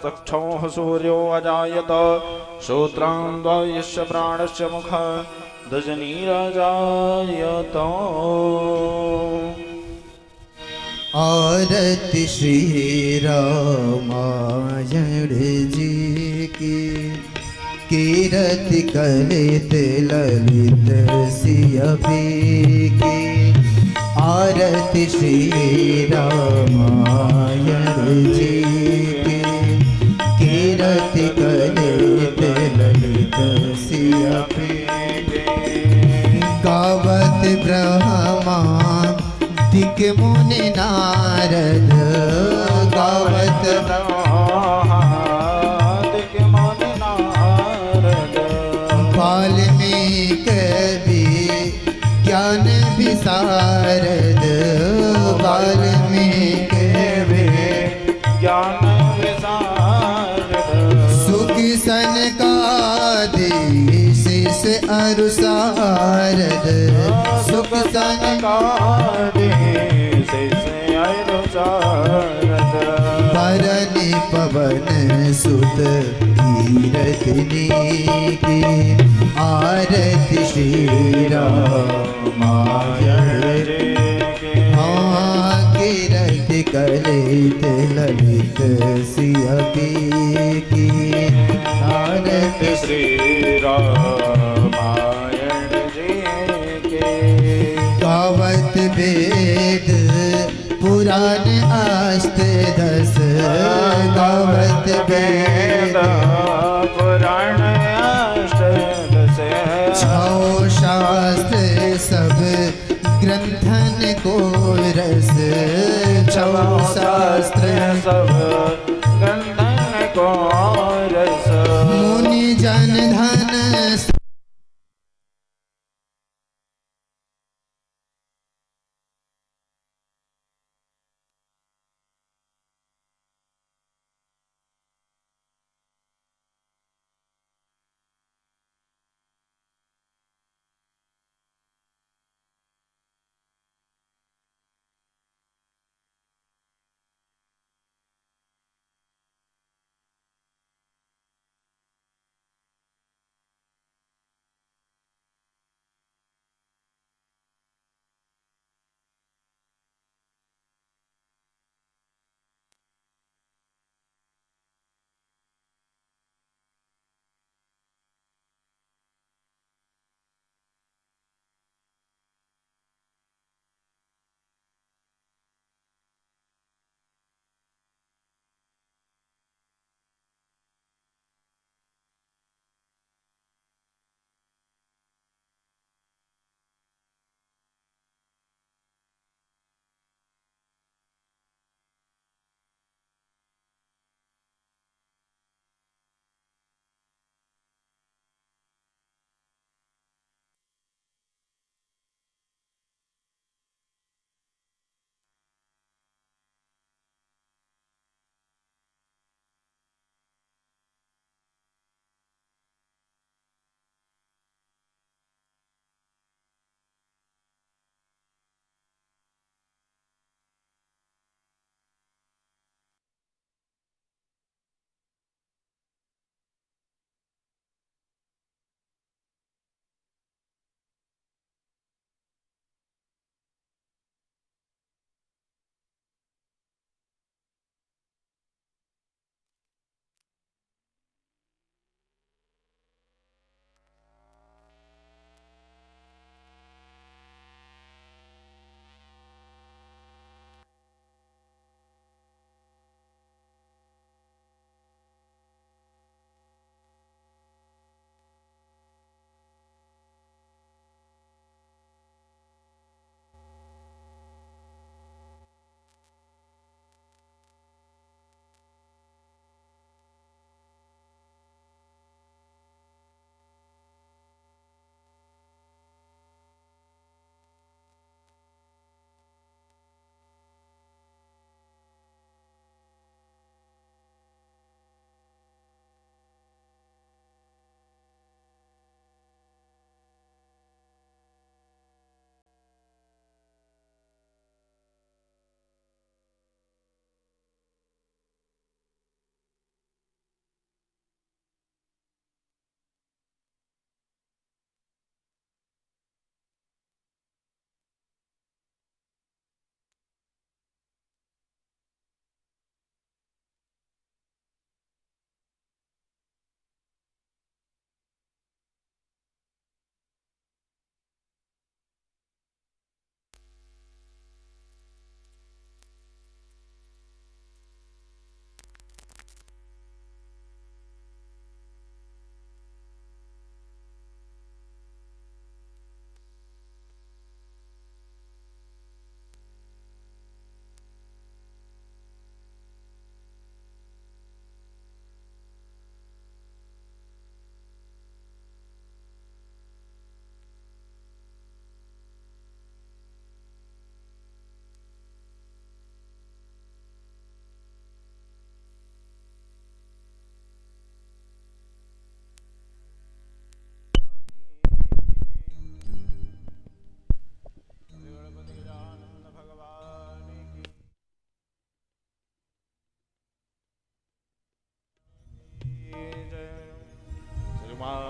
चक्षुः सूर्यो अजायत श्रोत्रान् द्वयस्य प्राणस्य मुखः दजनीरजायत। आरती श्री रामायण जी की, कीरति कलित ललित सियपी की। आरती श्री रामायण जी की, कीरति कलित ललित सियपी। गावत ब्रह्मादिक मुनि नारद, गावत ब्रह्मादिक मुनि नारद। वाल्मीकि ज्ञान विशारद, वाल्मीकि ज्ञान विशारद। सुख सनकादीश अरुसारद, सुख सनकादीश अरुसारद। भरनि पवन सुत कीरतनी की। आरती श्री रामायण की। हाँ कीरति कलित ललित सियपी की। आरती श्री रामायण जी के। गावत वेद पुराण अष्टदश, गावत वेद पुराण अष्टदश। छौ शास्त्र सब ग्रंथन को रस, छौ शास्त्र सब ग्रंथन को रस। मुनि जन धन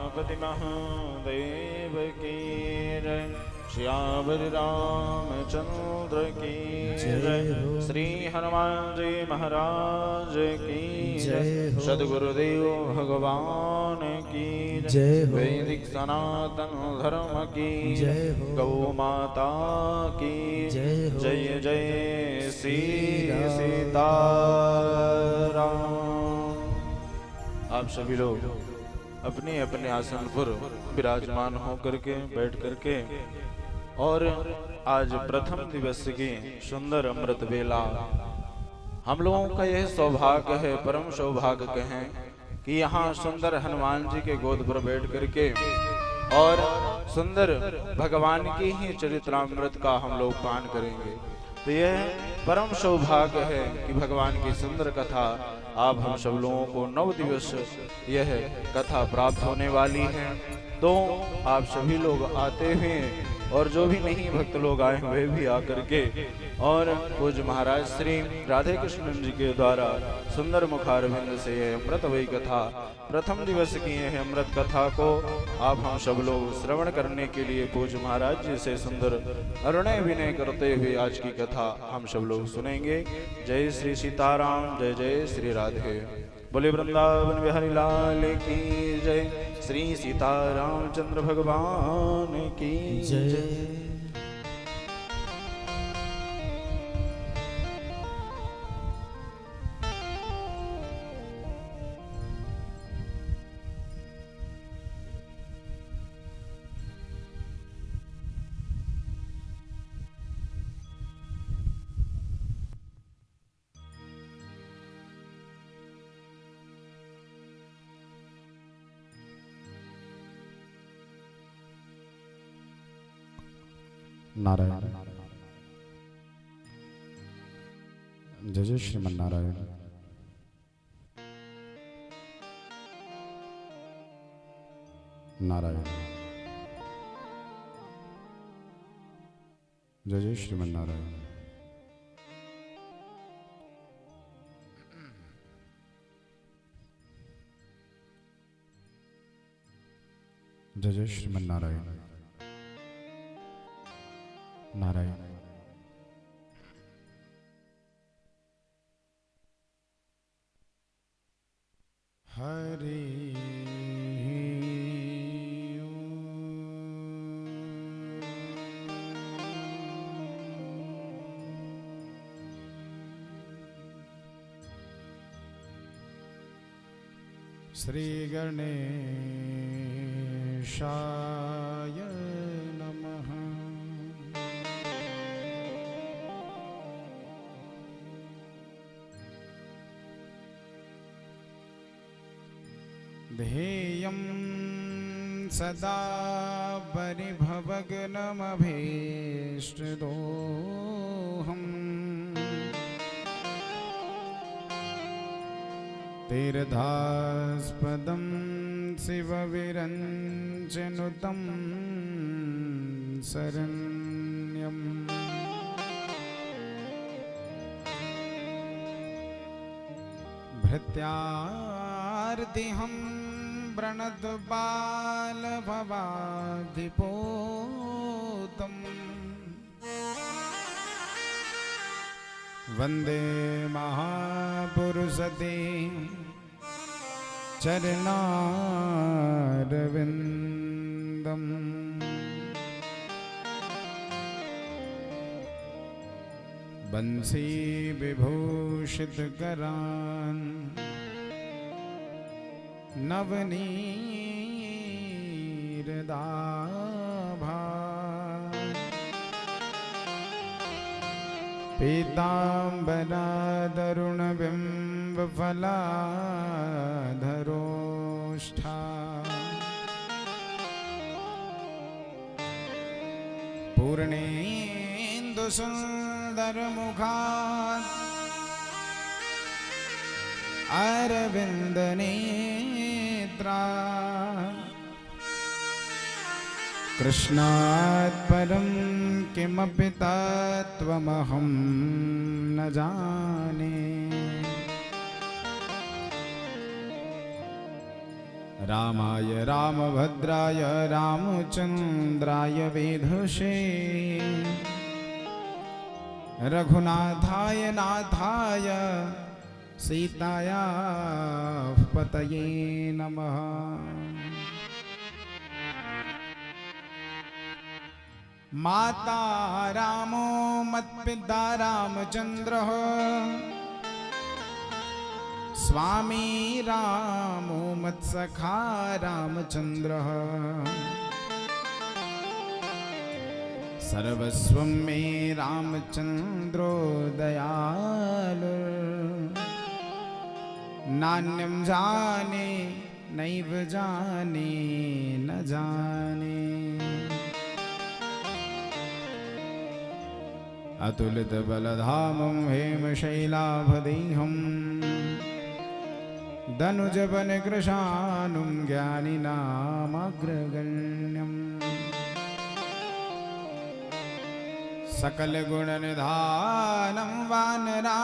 उमापति महादेव की जय। श्यावर रामचंद्र की जय। श्री हनुमान जी महाराज की जय। सद्गुरुदेव भगवान की जय। वैदिक सनातन धर्म की जय। गौ माता की जय। जय जय श्री सीताराम। आप सभी लोग अपने अपने आसन पर विराजमान होकर के बैठ करके और आज प्रथम दिवस की सुंदर अमृत वेला हम लोगों का यह सौभाग्य है, परम सौभाग्य कहें कि यहाँ सुंदर हनुमान जी के गोद पर बैठ करके और सुंदर भगवान की ही चरित्रामृत का हम लोग पान करेंगे। तो यह परम सौभाग्य है कि भगवान की सुंदर कथा आप हम सब लोगों को 9 दिवस यह कथा प्राप्त होने वाली है। तो आप सभी लोग आते हैं और जो भी नहीं भक्त लोग आए वे भी आकर के और पूज्य महाराज श्री राधे कृष्ण जी के द्वारा सुंदर मुखारविंद से यह अमृत वही कथा प्रथम दिवस की यह अमृत कथा को आप हम सब लोग श्रवण करने के लिए पूज्य महाराज जी से सुंदर अरुणय विनय करते हुए आज की कथा हम सब लोग सुनेंगे। जय श्री सीताराम, जय जय श्री राधे। बोले वृंदावन बिहारी लाल की जय। श्री सीतारामचंद्र भगवान की जय। नारायण। जय जय श्रीमन नारायण। नारायण। जय जय श्रीमन नारायण। जय जय श्रीमन नारायण। नारायण। हरि श्री गणेशाय नमः। ध्येयं सदा परिभवग्नमभीष्टदोहम् तीर्थास्पदं शिवविरञ्जनुतं शरण्यम्। भृत्यार्तिहं प्रणतबालभवाधिपोतम् वन्दे महापुरुषते चरणारविन्दम्। बंसी विभूषितकरान् नवनीरदाभान् पीताम्बरादरुणबिम्बफलाधरोष्ठा पूर्णेन्दुसुन्दरमुखात् अरविन्दनेत्रा कृष्णात् परं किमपि तत्त्वमहं न जाने। रामाय रामभद्राय रामचन्द्राय वेधसे रघुनाथाय नाथाय सीताया पतये नमः। माता रामो मत्पिता रामचन्द्रः स्वामी रामो मत्सखा रामचन्द्रः सर्वस्वं मे रामचन्द्रो दयालु नान्यं जाने नैव जाने न जाने। अतुलितबलधामं हेमशैलाभदेहं दनुजवनकृशानुं ज्ञानिनामग्रगण्यम् सकलगुणनिधानं वानराणामधीशम्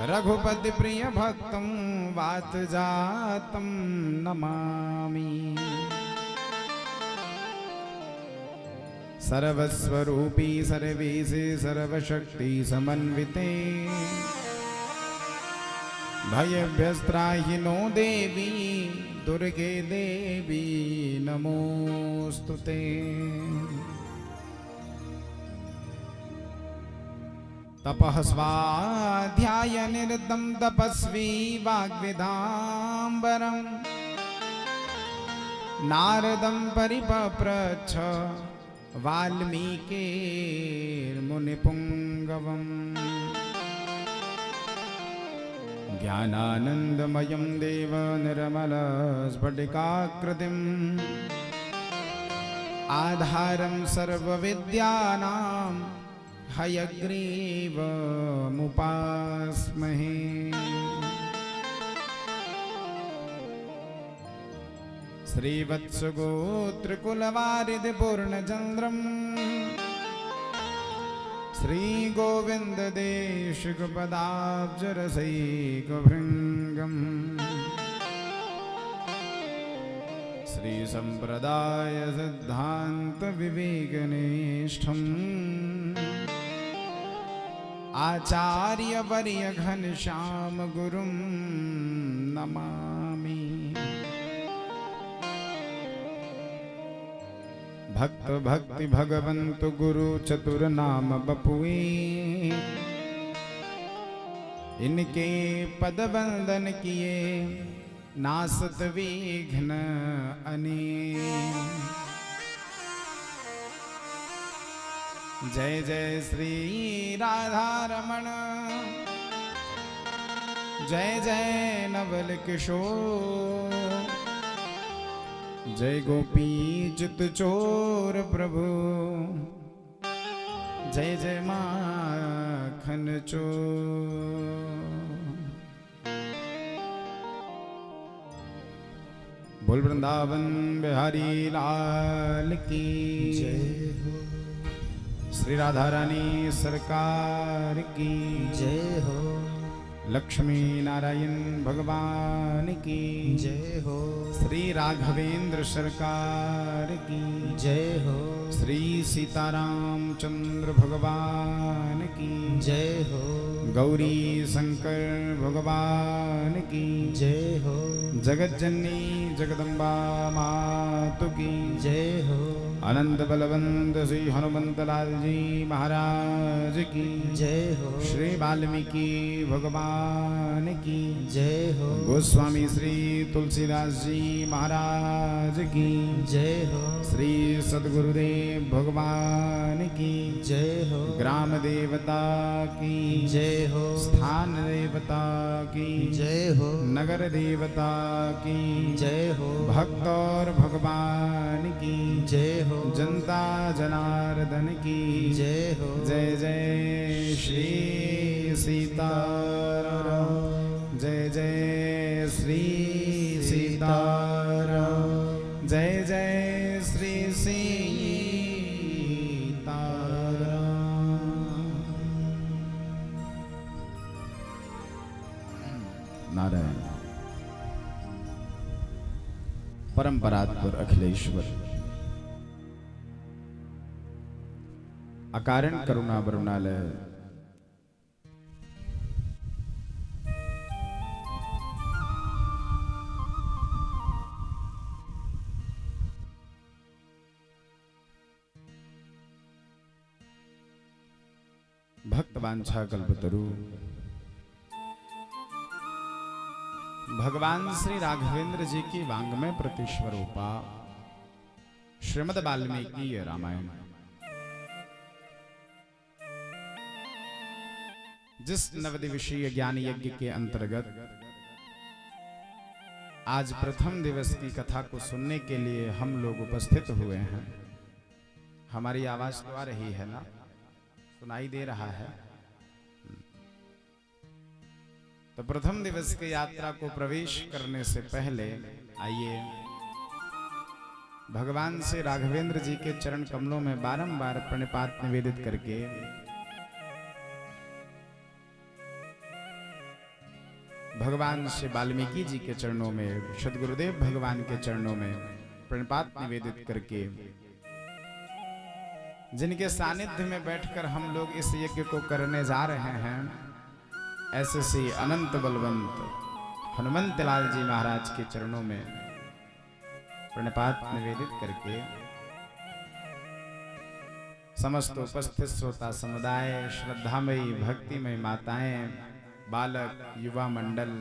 रघुपतिप्रियभक्तं वातजातं नमामि। सर्वस्वरूपी सर्वेशे सर्वशक्ति समन्विते भयभ्यस्त्राहिनो देवी दुर्गे देवी नमोस्तुते। तपः स्वाध्याय निरतं तपस्वी वाग्विदाम्बरं नारदं परिपप्रच्छ वाल्मीकिर्मुनिपुङ्गवम् ज्ञानानन्दमयं देव निर्मलस्फटिकाकृतिम् आधारं सर्वविद्यानां हयग्रीवमुपास्महे। श्रीवत्सगोत्रकुलवारिधिपूर्णचन्द्रम् श्रीगोविन्ददेशिकपदाब्जरसैकभृङ्गम् श्रीसम्प्रदायसिद्धान्तविवेकनिष्ठम् आचार्यवर्यघनश्यामगुरुं नमामि। भक्त भक्ति भगवंतु गुरु चतुर नाम बपुए इनके पद बंदन किए नासत विघ्न अनेक। जय जय श्री राधा रमण जय जय नवल किशोर जय गोपी चित चोर प्रभु जय जय माखन चोर। बोल वृंदावन बिहारी लाल की जय हो। श्री राधा रानी सरकार की जय हो। लक्ष्मी नारायण भगवान की जय हो। श्री राघवेंद्र सरकार की जय हो। श्री सीताराम चंद्र भगवान की जय हो। गौरी शंकर भगवान की जय हो। जगत जननी जगदम्बा मातु की जय हो। अनंत बलवंत श्री हनुमंत लाल जी महाराज की जय हो। श्री वाल्मीकि भगवान की जय हो। गोस्वामी श्री तुलसीदास जी महाराज की जय हो। श्री सद्गुरुदेव भगवान की जय हो। ग्राम देवता की जय हो। स्थान देवता की जय हो। नगर देवता की जय हो। भक्त और भगवान की जय हो। जनता जनार्दन की जय हो। जय जय श्री सीताराम जय जय श्री सीताराम जय जय श्री सीताराम। नारायण। परम परात्पर अखिलेश्वर, अकारण करुणा वरुणालय, भक्त वांछा कल्पतरु, भगवान श्री राघवेंद्र जी की वांग्मय प्रतिस्वरूपा श्रीमद् वाल्मीकि रामायण, जिस नवदिवसीय ज्ञान यज्ञ के अंतर्गत आज प्रथम दिवस की कथा को सुनने के लिए हम लोग उपस्थित हुए हैं। हमारी आवाज तो आ रही है ना, सुनाई दे रहा है? तो प्रथम दिवस की यात्रा को प्रवेश करने से पहले आइए भगवान से राघवेंद्र जी के चरण कमलों में बारंबार प्रणिपात निवेदित करके भगवान श्री वाल्मीकि जी के चरणों में, सद्गुरुदेव भगवान के चरणों में प्रणिपात निवेदित करके, जिनके सानिध्य में बैठकर हम लोग इस यज्ञ को करने जा रहे हैं, ऐसे श्री अनंत बलवंत हनुमंत लाल जी महाराज के चरणों में प्रणिपात निवेदित करके समस्त उपस्थित श्रोता समुदाय, श्रद्धामयी भक्तिमय माताएं, बालक, युवा मंडल,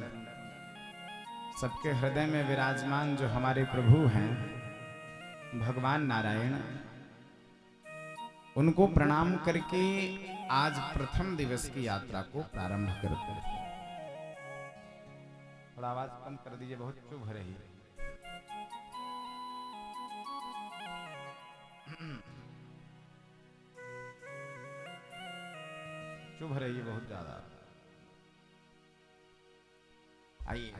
सबके हृदय में विराजमान जो हमारे प्रभु हैं भगवान नारायण, उनको प्रणाम करके आज प्रथम दिवस की यात्रा को प्रारंभ करते हैं। थोड़ा आवाज कम कर दीजिए, बहुत चुभ रही है। चुभ रही है बहुत ज्यादा। आइए,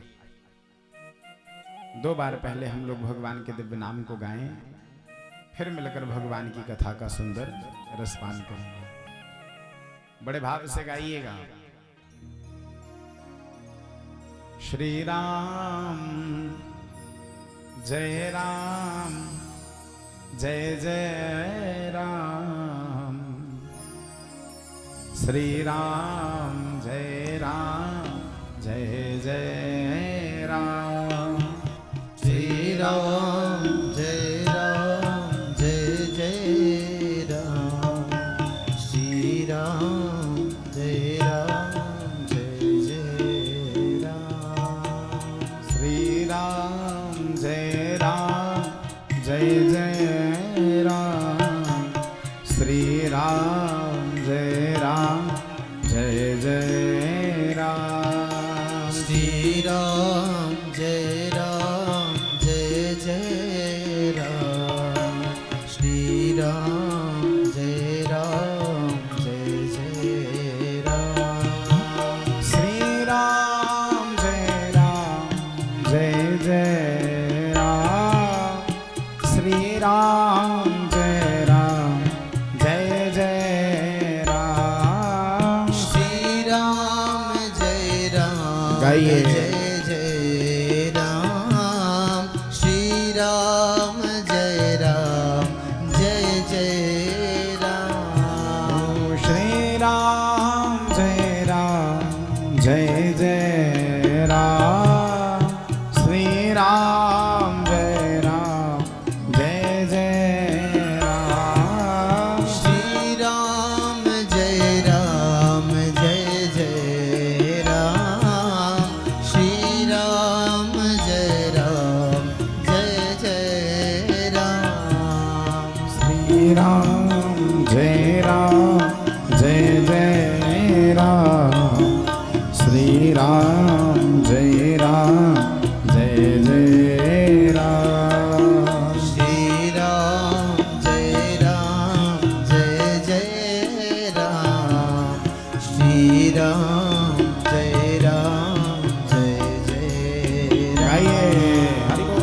दो बार पहले हम लोग भगवान के दिव्य नाम को गाएं, फिर मिलकर भगवान की कथा का सुंदर रसपान करेंगे। बड़े भाव से गाइएगा। श्री राम जय राम, जय जय राम, श्री राम जय राम, जय जय राम, श्री राम जय राम, जय जय राम, श्री राम जय राम, जय जय राम, श्री राम जय राम, जय जय राम, श्री राम जय राम, जय जय राम, श्री राम जय राम, जय जय राम, श्री राम जय राम, जय जय राम, श्री राम जय राम, जय जय राम, श्री राम जय राम, जय जय राम, श्री राम जय राम, गाइए। जय जय राम, श्री राम जय राम, जय जय राम, श्री राम जय राम, जय जय राम, श्री राम जय राम, जय जय राम, श्री राम जय राम, जय जय राम, श्री राम जय राम, जय जय राम, श्री राम जय राम, जय जय राम, श्री राम जय राम, जय जय राम, श्री राम जय राम, जय जय राम, श्री राम जय राम, जय जय राम। गाइए हरि बोल।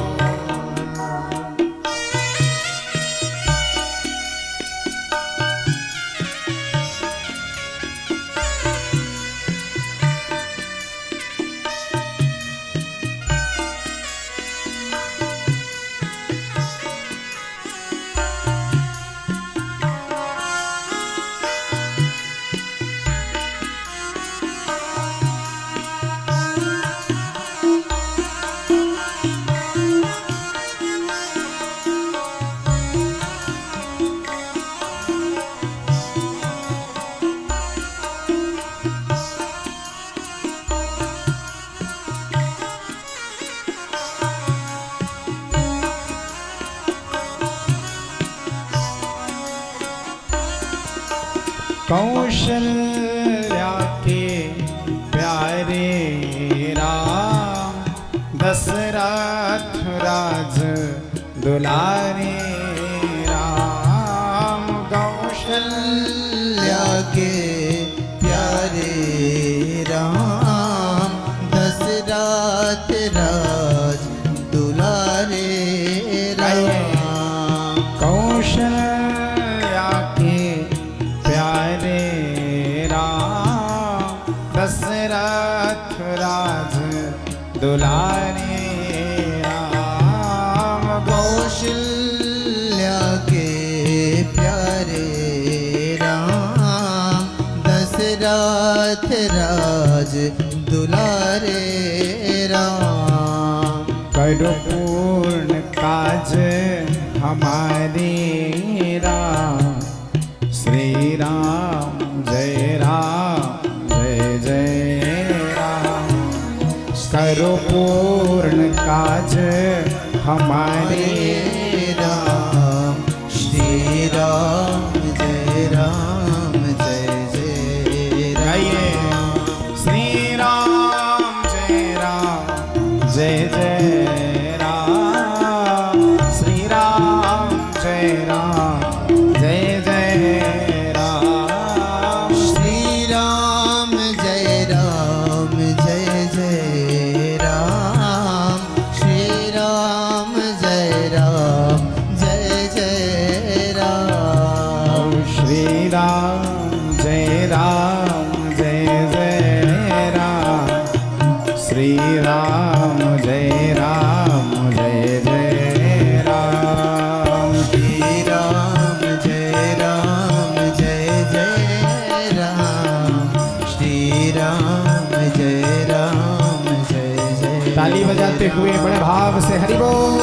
कौशल्या के प्यारे राम दशरथ राज दुलारे राम कौशल्या के प्यारे राम दशरथ राज दुलारे राम कौशल्या के प्यारे राम दशरथ राज दुलारे राम कौशल्या के प्यारे राम दशरथ राज दुलारे राम करो पूर्ण काज हमारे राम श्री राम जय राम करो पूर्ण काज हमारे राम श्री राम जय राम जय जय गाइए राम श्री राम जय जय राम श्री राम जय जय राम श्री राम जय राम जय जय राम श्री राम जय जय राम श्री राम जय जय राम श्री राम जय जय राम श्री राम जय जय राम श्री राम जय जय ताली बजाते हुए बड़े भाव से हरि बोल।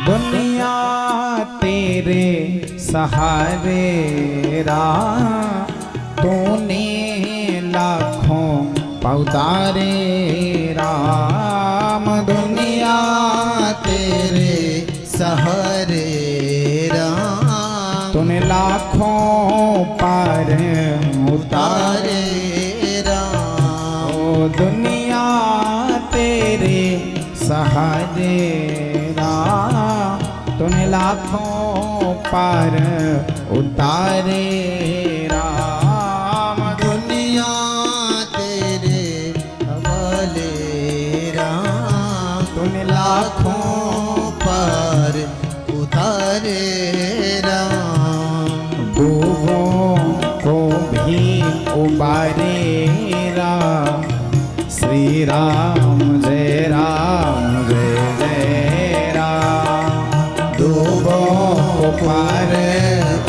दुनिया तेरे सहारे राम तूने लाखों पौधारे राम दुनिया तेरे सहारे राम तूने लाखों पार उतारे तारे राम ओ दुनिया तेरे सहारे राम तूने लाखों पार उतारे राम दुनिया तेरे हवाले राम तूने लाखों लाखों पार उतारे राम डूबों को भी उबारे राम श्री राम जय राम डूबों को पार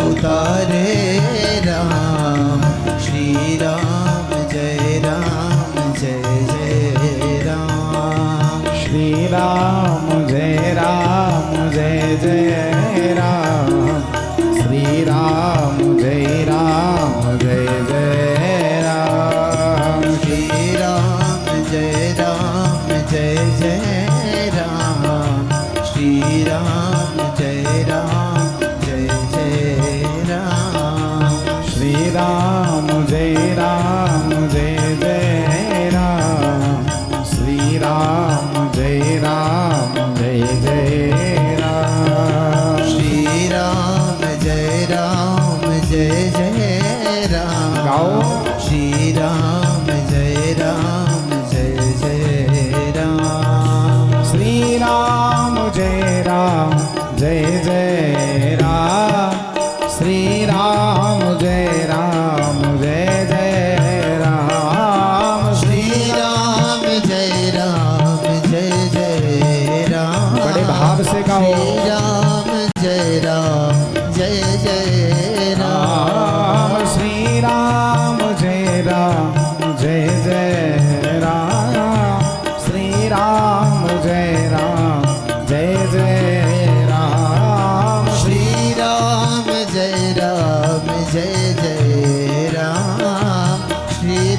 उतारे राम श्री राम जय राम श्री राम जय राम श्री राम जय राम श्री राम जय राम जय राम श्री राम जय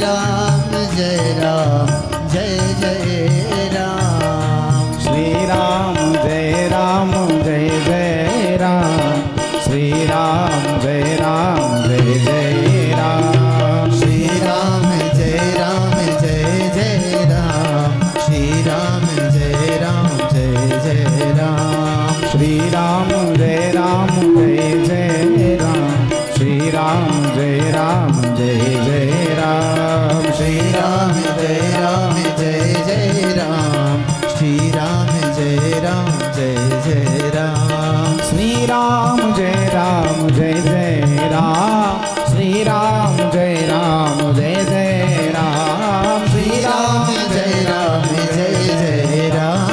राम जय राम जय जय राम श्री राम जय राम जय जय राम श्री राम जय राम जय जय राम श्री राम जय राम जय जय राम श्री राम जय राम जय जय राम श्री राम जय राम जय जय राम श्री राम जय राम जय जय राम श्री राम जय राम जय जय राम श्री राम जय राम जय जय राम श्री राम जय राम जय जय राम श्री राम जय राम जय जय राम श्री राम जय राम जय जय राम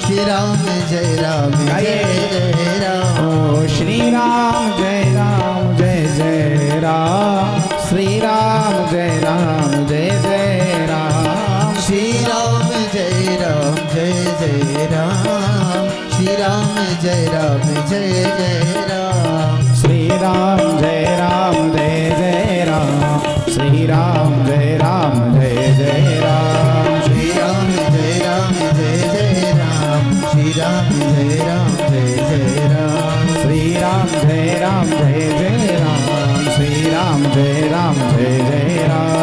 श्री राम जय राम जय जय राम ओ श्री राम जय राम जय जय राम श्री राम जय राम जय जय राम श्री राम जय राम जय जय राम श्री राम जय राम जय जय राम श्री राम जय राम जय जय राम श्री राम जय राम जय जय राम श्री राम जय राम जय जय राम श्री राम जय राम जय जय राम श्री राम जय राम जय जय राम श्री राम जय राम जय जय राम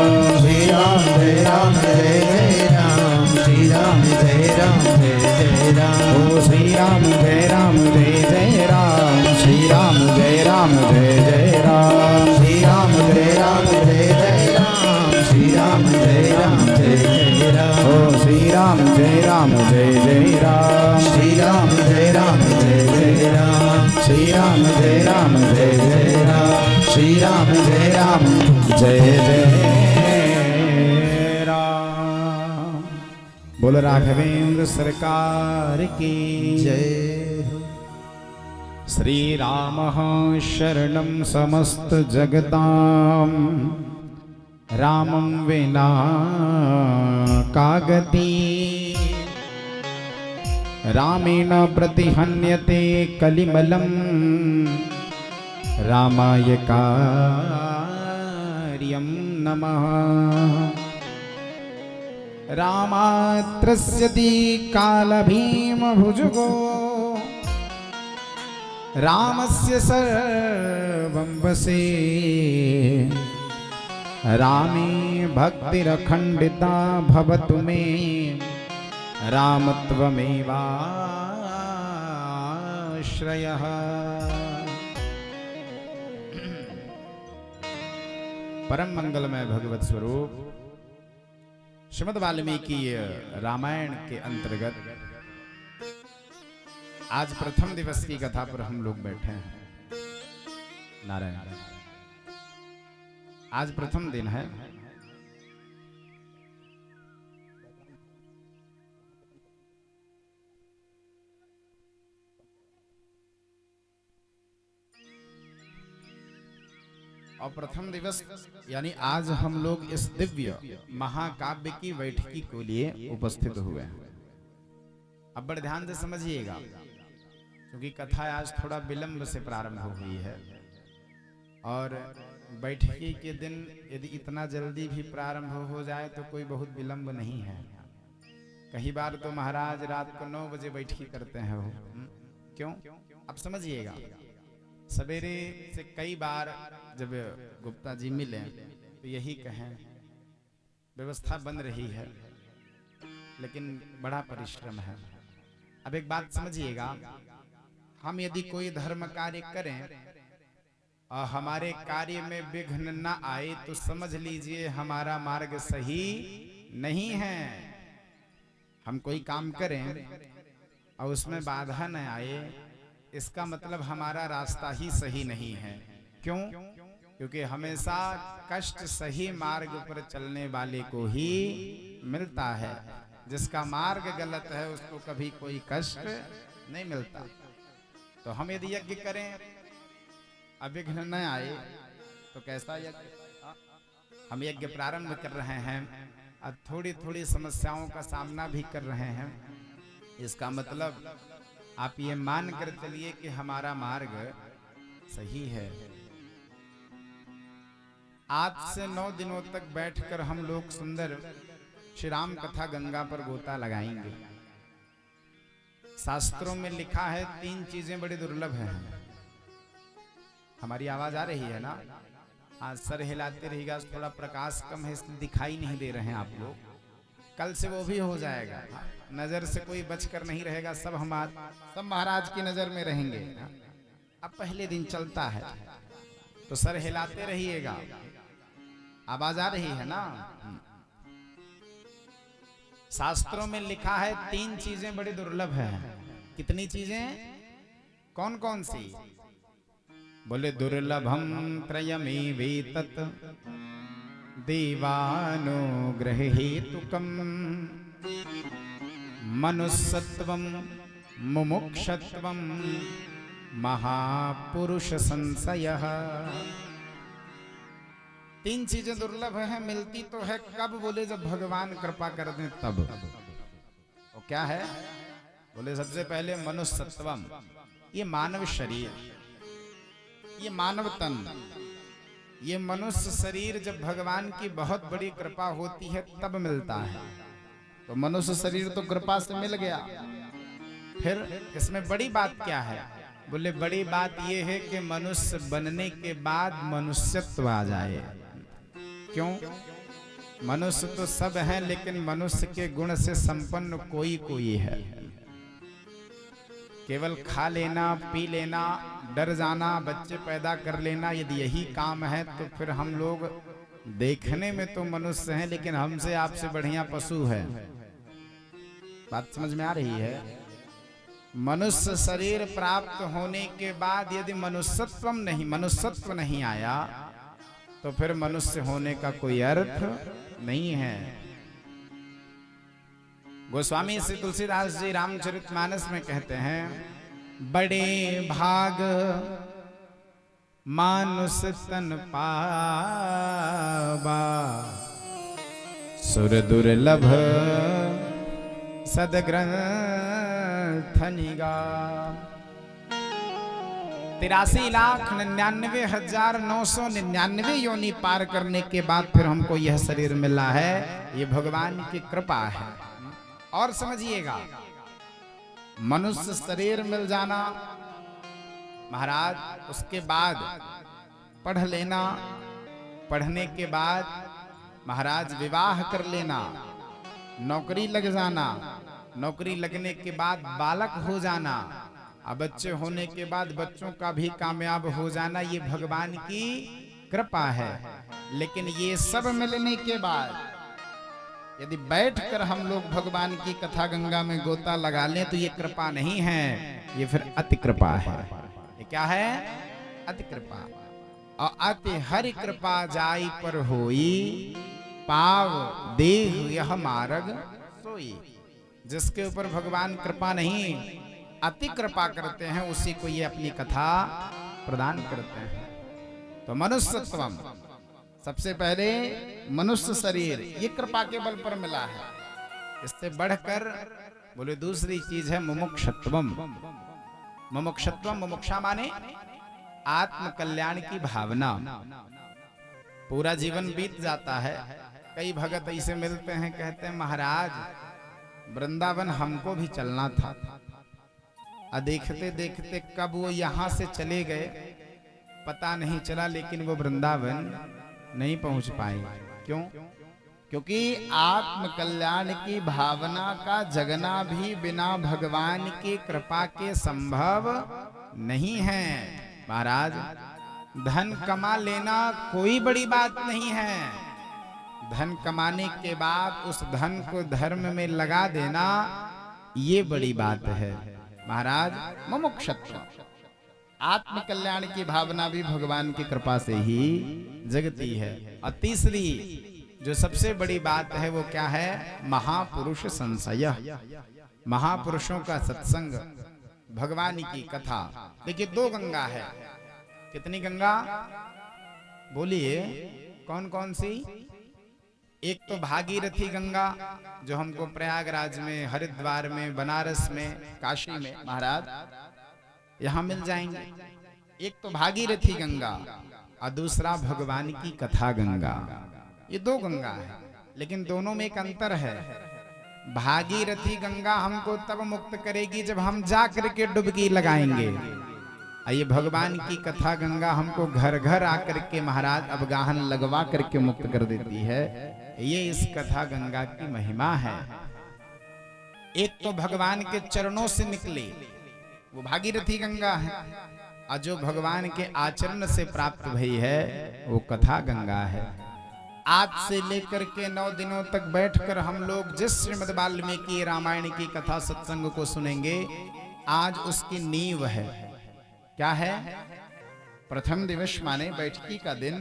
श्री राम जय राम जय जय राम श्री राम जय राम जय जय राम ओ श्री राम जय राम जय जय राम श्री राम जय राम जय जय राम श्री राम जय राम जय जय राम श्री राम जय राम जय जय राम ओ श्री राम जय राम जय जय राम श्री राम जय राम जय जय राम श्री राम जय राम जय जय राम श्री राम जय राम जय जय राम। बोल राघवेंद्र सरकार की जय हो। श्री राम शरणं समस्त जगतां रामं विना का गति रामेण प्रतिहन्यते कलिमलं रामाय कार्यं नमः रामात्रस्यति कालभीमभुजगो रामस्य सर्वं वसे रामे भक्तिरखण्डिता भवतु मे रामत्वमेवाश्रयः। परम मंगलमय भगवत स्वरूप श्रीमद् वाल्मीकि रामायण के अंतर्गत आज प्रथम दिवस की कथा पर हम लोग बैठे हैं। नारायण, आज प्रथम दिन है। और प्रथम दिवस यानी आज हम लोग इस दिव्य महाकाव्य की बैठकी के लिए उपस्थित हुए हैं। अब बड़े ध्यान से समझिएगा, क्योंकि कथा आज थोड़ा विलंब से प्रारंभ हुई है और बैठकी के दिन यदि इतना जल्दी भी प्रारंभ हो जाए तो कोई बहुत विलंब नहीं है। कई बार तो महाराज रात को 9 बजे बैठकी करते हैं वो। क्यों? अब समझिएगा, सवेरे से कई बार जब गुप्ता जी मिले तो यही कहें व्यवस्था बन रही है, लेकिन बड़ा परिश्रम है। अब एक बात समझिएगा, हम यदि कोई धर्म कार्य करें और हमारे कार्य में विघ्न न आए तो समझ लीजिए हमारा मार्ग सही नहीं है। हम कोई काम करें और उसमें बाधा न आए, इसका मतलब हमारा रास्ता ही सही नहीं है। क्यों? क्योंकि हमेशा कष्ट सही मार्ग पर चलने वाले को ही मिलता है। जिसका मार्ग गलत है उसको कभी कोई कष्ट नहीं मिलता। तो हम यदि यज्ञ करें अविघ्न न आए तो कैसा यज्ञ? हम यज्ञ प्रारंभ कर रहे हैं, अब थोड़ी थोड़ी समस्याओं का सामना भी कर रहे हैं। इसका मतलब आप ये मान कर चलिए कि हमारा मार्ग सही है। आज से 9 दिनों तक बैठकर हम लोग सुंदर श्री राम कथा गंगा पर गोता लगाएंगे। शास्त्रों में लिखा है 3 चीजें बड़ी दुर्लभ हैं। हमारी आवाज आ रही है ना? आज सर हिलाते रहिएगा, थोड़ा प्रकाश कम है इसलिए दिखाई नहीं दे रहे हैं आप लोग। कल से वो भी हो जाएगा, नजर से कोई बचकर नहीं रहेगा, सब महाराज की नजर में रहेंगे। अब पहले दिन चलता है तो सर हिलाते रहिएगा। आवाज आ रही है ना? शास्त्रों में लिखा है 3 चीजें बड़ी दुर्लभ है। कितनी चीजें? कौन कौन सी? बोले दुर्लभम त्रयमेवेतत् देवानुग्रह हेतुकम मनुष्यत्वम मुमुक्षत्वम महापुरुष संशयः। 3 चीजें दुर्लभ है, मिलती तो है कब? बोले जब भगवान कृपा कर दें तब। वो क्या है? बोले सबसे पहले मनुष्यत्वम, ये मानव शरीर, ये मानव तन, ये मनुष्य शरीर जब भगवान की बहुत बड़ी कृपा होती है तब मिलता है। तो मनुष्य शरीर तो कृपा से मिल गया। फिर इसमें बड़ी बात क्या है? बोले बड़ी बात ये है कि मनुष्य बनने के बाद मनुष्यत्व आ जाए। क्यों? मनुष्य तो सब है, लेकिन मनुष्य के गुण से संपन्न कोई कोई है। केवल खा लेना, पी लेना, डर जाना, बच्चे पैदा कर लेना, यदि यही काम है तो फिर हम लोग देखने में तो मनुष्य हैं, लेकिन हमसे आपसे बढ़िया पशु है। बात समझ में आ रही है? मनुष्य शरीर प्राप्त होने के बाद यदि मनुष्यत्व नहीं आया तो फिर मनुष्य होने का कोई अर्थ नहीं है। गोस्वामी श्री तुलसीदास जी रामचरितमानस में कहते हैं, बड़े भाग मानुष तन पावा सुर दुर्लभ सदग्रंथ निगा। 83,99,999 योनि पार करने के बाद फिर हमको यह शरीर मिला है। ये भगवान की कृपा है। और समझिएगा, मनुष्य शरीर मिल जाना महाराज, उसके बाद पढ़ लेना, पढ़ने के बाद महाराज विवाह कर लेना, नौकरी लग जाना, नौकरी लगने के बाद बालक हो जाना, अब बच्चे होने के बाद बच्चों का भी कामयाब हो जाना, ये भगवान की कृपा है। लेकिन ये सब मिलने के बाद यदि बैठकर हम लोग भगवान की कथा गंगा में गोता लगा लें तो ये कृपा नहीं है, ये फिर अति कृपा है। ये क्या है? अति कृपा। और अति हरि कृपा जाई पर होई, पाव देह यह मार्ग सोई। जिसके ऊपर भगवान कृपा नहीं, अति कृपा करते हैं, उसी को ये अपनी कथा प्रदान करते हैं। तो मनुष्यत्वम, सबसे पहले मनुष्य शरीर, ये कृपा के बल पर मिला है। इससे बढ़कर बोले दूसरी चीज है मुमुक्षत्वम। मुमुक्षत्वम, मुमुक्षा माने आत्म कल्याण की भावना। पूरा जीवन बीत जाता है, कई भगत ऐसे मिलते हैं, कहते हैं महाराज वृंदावन हमको भी चलना था, देखते देखते कब वो यहाँ से चले गए पता नहीं चला, लेकिन वो वृंदावन नहीं पहुंच पाए। क्यों? क्योंकि आत्म कल्याण की भावना का जगना भी बिना भगवान की कृपा के संभव नहीं है। महाराज धन कमा लेना कोई बड़ी बात नहीं है, धन कमाने के बाद उस धन को धर्म में लगा देना ये बड़ी बात है। महाराज मुमुक्षत्व, आत्म कल्याण की भावना भी भगवान की कृपा से ही जगती है। और तीसरी जो सबसे बड़ी बात है वो क्या है? महापुरुष संशय, महापुरुषों का सत्संग, भगवान की कथा। देखिए 2 गंगा है। कितनी गंगा? बोलिए कौन कौन सी? एक तो भागीरथी गंगा जो हमको प्रयागराज में, हरिद्वार में, बनारस में, काशी में महाराज यहाँ मिल जाएंगे। एक तो भागीरथी गंगा और दूसरा भगवान की कथा गंगा। ये दो गंगा है, लेकिन दोनों में एक अंतर है। भागीरथी गंगा हमको तब मुक्त करेगी जब हम जा करके डुबकी लगाएंगे। ये भगवान की कथा गंगा हमको घर घर आकर के महाराज अवगाहन लगवा करके मुक्त कर देती है। ये इस कथा गंगा की महिमा है। एक तो भगवान के चरणों से निकले वो भागीरथी गंगा है, और जो भगवान के आचरण से प्राप्त भई है वो कथा गंगा है। आज से लेकर के 9 दिनों तक बैठकर हम लोग जिस श्रीमद् वाल्मीकि रामायण की कथा सत्संग को सुनेंगे, आज उसकी नींव है। क्या है? प्रथम दिवस माने बैठकी का दिन।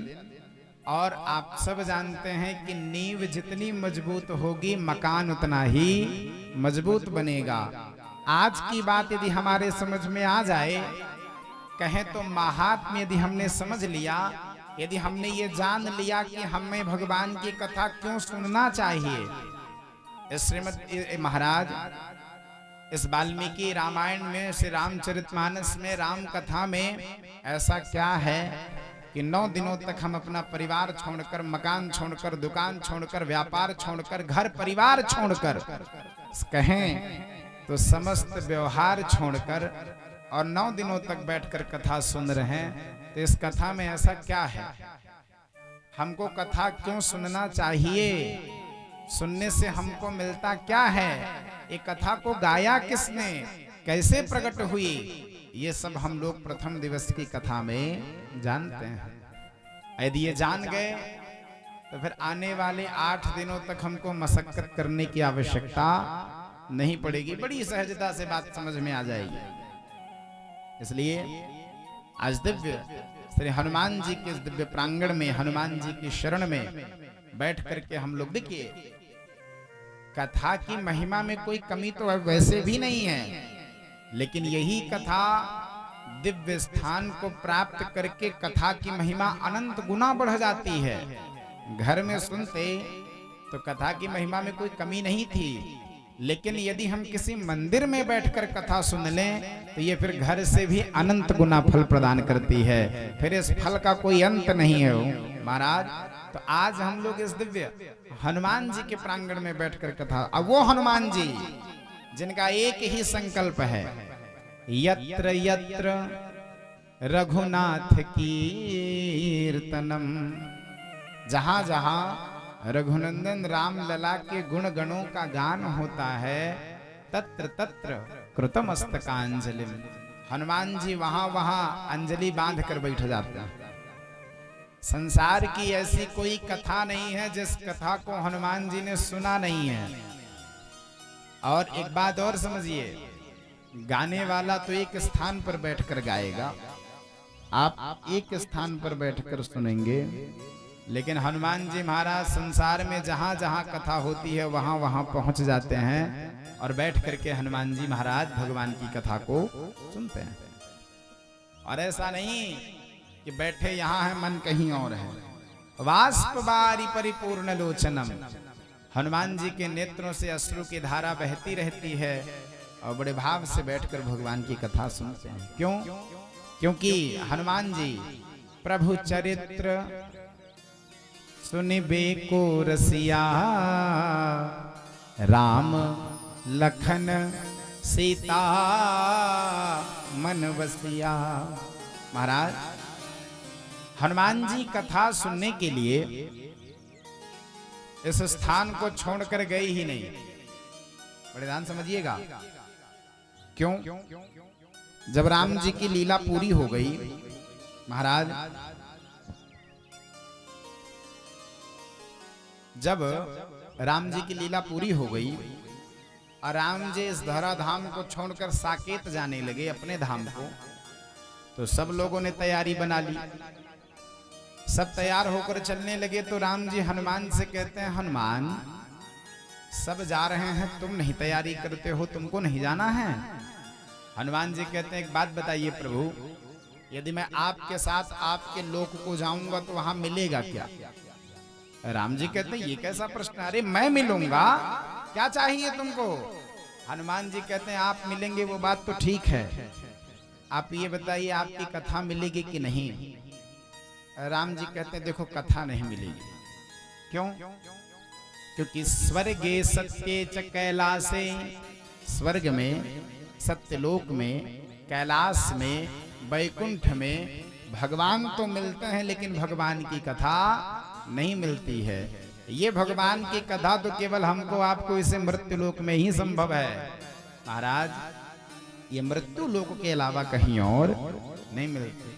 और आप सब जानते हैं कि नींव जितनी मजबूत होगी मकान उतना ही मजबूत बनेगा। आज की बात यदि हमारे समझ में आ जाए, कहें तो महात्म्य यदि हमने समझ लिया, यदि हमने ये जान लिया कि हमें भगवान की कथा क्यों सुनना चाहिए। श्रीमद् महाराज इस वाल्मीकि रामायण में, श्री रामचरितमानस में, राम कथा में ऐसा क्या है कि 9 दिनों तक हम अपना परिवार छोड़कर, मकान छोड़कर, दुकान छोड़कर, व्यापार छोड़कर, घर परिवार छोड़कर, कहें तो समस्त व्यवहार छोड़कर और 9 दिनों तक बैठकर कथा सुन रहे हैं। तो इस कथा में ऐसा क्या है? हमको कथा क्यों सुनना चाहिए? सुनने से हमको मिलता क्या है? ये कथा को गाया किसने, कैसे प्रकट हुई, ये सब हम लोग प्रथम दिवस की कथा में जानते हैं। यदि ये जान गए तो फिर आने वाले 8 दिनों तक हमको मशक्कत करने की आवश्यकता नहीं पड़ेगी। बड़ी सहजता से बात समझ में आ जाएगी। इसलिए आज दिव्य श्री हनुमान जी के दिव्य प्रांगण में, हनुमान जी की शरण में बैठ करके हम लोग, देखिए कथा की महिमा में कोई कमी तो वैसे भी नहीं है, लेकिन यही कथा दिव्य स्थान को प्राप्त करके कथा की महिमा अनंत गुना बढ़ जाती है। घर में सुनते तो कथा की महिमा में कोई कमी नहीं थी, लेकिन यदि हम किसी मंदिर में बैठकर कथा सुन लें तो ये फिर घर से भी अनंत गुना फल प्रदान करती है। फिर इस फल का कोई अंत नहीं है महाराज। तो आज हम लोग इस दिव्य हनुमान जी के प्रांगण में बैठकर कथा, अब वो हनुमान जी जिनका एक ही संकल्प है, यत्र यत्र रघुनाथ कीर्तनम, जहां जहां रघुनंदन राम लला के गुण गणों का गान होता है, तत्र तत्र कृतमस्तकांजलि। हनुमान जी वहां वहां अंजलि बांध कर बैठ जाते हैं। संसार की ऐसी कोई कथा नहीं है जिस कथा को हनुमान जी ने सुना नहीं है। और एक बात और समझिए, गाने वाला तो एक स्थान पर बैठकर गाएगा, आप एक स्थान पर बैठकर सुनेंगे, लेकिन हनुमान जी महाराज संसार में जहां जहां कथा होती है वहां वहां पहुंच जाते हैं और बैठ करके हनुमान जी महाराज भगवान की कथा को सुनते हैं। और ऐसा नहीं कि बैठे यहां है मन कहीं और है। वाष्प बारी परिपूर्ण लोचनम, हनुमान जी के नेत्रों से अश्रु की धारा बहती रहती है और बड़े भाव से बैठकर भगवान की कथा सुनते हैं। क्यों? क्योंकि हनुमान जी प्रभु चरित्र सुनिबे को रसिया, राम लखन सीता मन बसिया। महाराज हनुमान जी कथा सुनने के लिए इस स्थान को छोड़कर गए ही नहीं। बड़े ध्यान समझिएगा। क्यों? जब राम जी की लीला पूरी हो गई महाराज, जब राम जी की लीला पूरी हो गई और राम जी इस धरा धाम को छोड़कर साकेत जाने लगे अपने धाम को, तो सब लोगों ने तैयारी बना ली। सब तैयार होकर चलने लगे तो राम जी हनुमान से कहते हैं, हनुमान सब जा रहे हैं, तुम नहीं तैयारी करते हो, तुमको नहीं जाना है? हनुमान जी कहते हैं, एक बात बताइए प्रभु, यदि मैं आपके साथ आपके लोक को जाऊंगा तो वहां मिलेगा क्या? राम जी कहते हैं, ये कैसा प्रश्न, अरे मैं मिलूंगा, क्या चाहिए तुमको? हनुमान जी कहते हैं, आप मिलेंगे वो बात तो ठीक है, आप ये बताइए आपकी कथा मिलेगी कि नहीं? राम जी कहते हैं देखो कथा नहीं मिलेगी। क्यों? क्योंकि स्वर्गे सत्ये च कैलासे, स्वर्ग में, सत्यलोक में, कैलाश में, वैकुंठ में भगवान तो मिलते हैं लेकिन भगवान की कथा नहीं मिलती है। ये भगवान की कथा तो केवल हमको आपको इसे मृत्यु लोक में ही संभव है महाराज। ये मृत्यु लोक के अलावा कहीं और नहीं मिलती।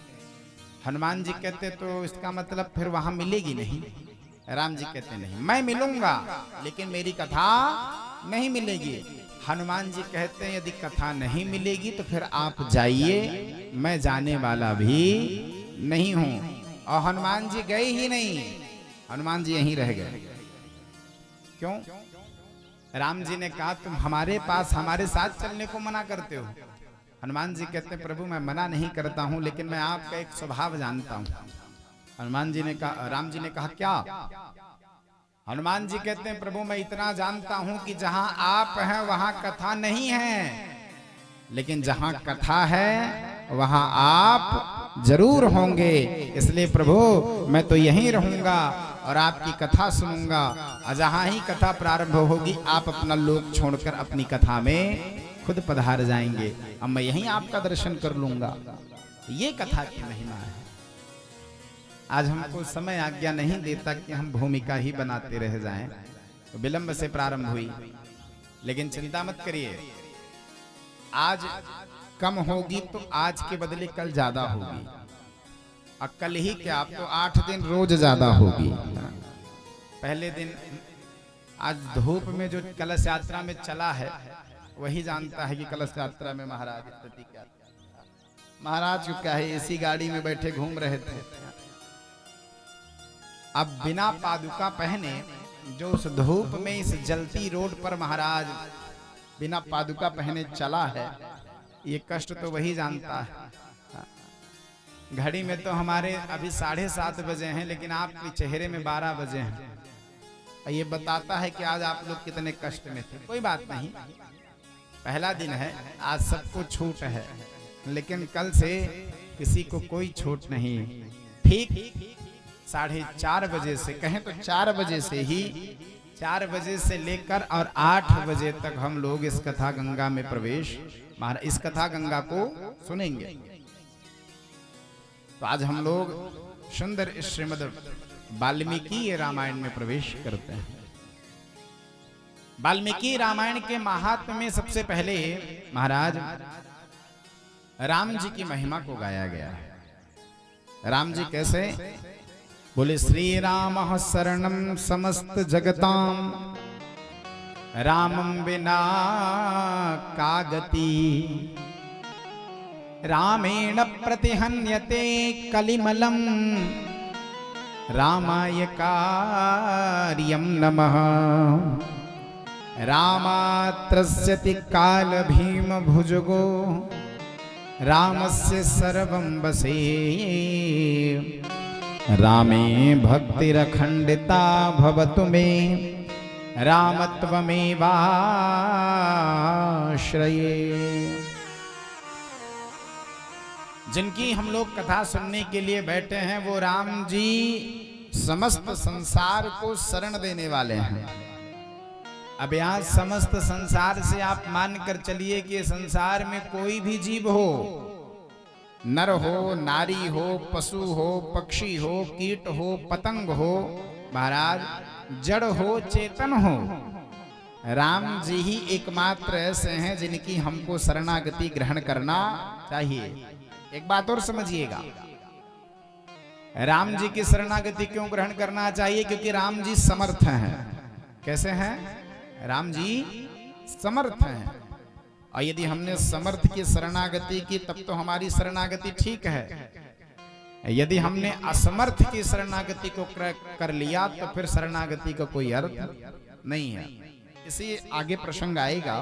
हनुमान जी कहते तो इसका मतलब फिर वहां मिलेगी नहीं। राम जी कहते नहीं, मैं मिलूंगा लेकिन मेरी कथा नहीं मिलेगी। हनुमान जी कहते हैं यदि कथा नहीं मिलेगी तो फिर आप जाइए, मैं जाने वाला भी नहीं हूं। और हनुमान जी गए ही नहीं, हनुमान जी यहीं रह गए। क्यों? राम जी ने कहा तुम हमारे पास हमारे साथ चलने को मना करते हो। हनुमान जी कहते हैं प्रभु मैं मना नहीं करता हूं लेकिन मैं आपका एक स्वभाव जानता हूं। हनुमान जी ने कहा, राम जी ने कहा क्या? हनुमान जी कहते हैं प्रभु मैं इतना जानता हूं कि जहां आप हैं वहां कथा नहीं है, लेकिन जहां कथा है वहां आप जरूर होंगे। इसलिए प्रभु मैं तो यहीं रहूंगा और आपकी कथा सुनूंगा। और जहां ही कथा प्रारंभ होगी आप अपना लोक छोड़कर अपनी कथा में खुद पधार जाएंगे। अब मैं यहीं आपका दर्शन कर लूंगा। ये कथा की महिमा है। आज हमको समय आज्ञा नहीं देता कि हम भूमिका ही बनाते रह जाएं। तो विलंब से प्रारंभ हुई, लेकिन चिंता मत करिए, आज कम होगी तो आज के बदले कल ज्यादा होगी। और कल ही क्या, आप तो 8 दिन रोज ज्यादा होगी। पहले दिन आज धूप में जो कलश यात्रा में चला है वही जानता है कि कलश यात्रा में महाराज स्थिति क्या। महाराज को क्या है, इसी गाड़ी में बैठे घूम रहे थे। अब बिना पादुका पहने जो उस धूप में इस जलती रोड पर महाराज बिना पादुका पहने चला है, ये कष्ट तो वही जानता है। घड़ी में तो हमारे अभी 7:30 बजे हैं, लेकिन आपके चेहरे में 12 बजे हैं। ये बताता है कि आज आप लोग कितने कष्ट में थे। कोई बात नहीं, पहला दिन है, आज सबको छूट है, लेकिन कल से किसी को कोई छूट नहीं। ठीक 4:30 बजे से, कहें तो 4 बजे से ही, 4 बजे से लेकर और 8 बजे तक हम लोग इस कथा गंगा में प्रवेश, इस कथा गंगा को सुनेंगे। तो आज हम लोग सुंदर श्रीमद् वाल्मीकि रामायण में प्रवेश करते हैं। वाल्मीकि रामायण के महात्म्य में सबसे पहले महाराज राम जी की महिमा को गाया गया है। राम जी कैसे? बोले श्री राम शरणम समस्त जगताम, रामं विना का गति, रामेण प्रतिहन्यते कलिमलं, रामाय कार्यं नमः, रामात्रस्यति काल भीम भुजगो, रामस्य सर्वं वशे, रामे भक्तिरखण्डिता भवतु मे, रामत्वमेवाश्रये। जिनकी हम लोग कथा सुनने के लिए बैठे हैं वो राम जी समस्त संसार को शरण देने वाले हैं। अब यहाँ समस्त संसार से आप मान कर चलिए कि संसार में कोई भी जीव हो, नर हो, नारी हो, पशु हो, पक्षी हो, कीट हो, पतंग हो, महाराज जड़ हो, चेतन हो, राम जी ही एकमात्र ऐसे हैं जिनकी हमको शरणागति ग्रहण करना चाहिए। एक बात और समझिएगा, राम जी की शरणागति क्यों ग्रहण करना चाहिए? क्योंकि राम जी समर्थ हैं। कैसे हैं? राम जी समर्थ हैं। और यदि हमने समर्थ की शरणागति की तब तो हमारी शरणागति ठीक है। यदि हमने असमर्थ की शरणागति को कर लिया तो फिर शरणागति का कोई अर्थ नहीं है। इसी आगे प्रसंग आएगा।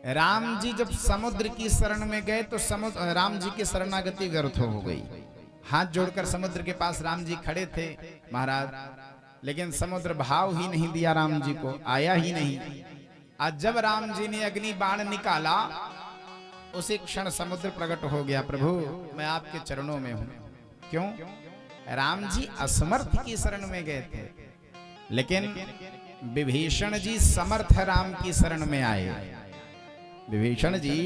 राम जी जब समुद्र की शरण में गए तो समुद्र राम जी की शरणागति व्यर्थ हो गई। हाथ जोड़कर समुद्र के पास राम जी खड़े थे महाराज, लेकिन समुद्र भाव ही नहीं दिया राम जी को, आया ही नहीं। आज जब राम जी ने अग्नि बाण निकाला उसी क्षण समुद्र प्रकट हो गया। प्रभु मैं आपके चरणों में हूं, क्यों? राम जी असमर्थ की शरण में गए थे, लेकिन विभीषण जी समर्थ राम की शरण में आए। विभीषण जी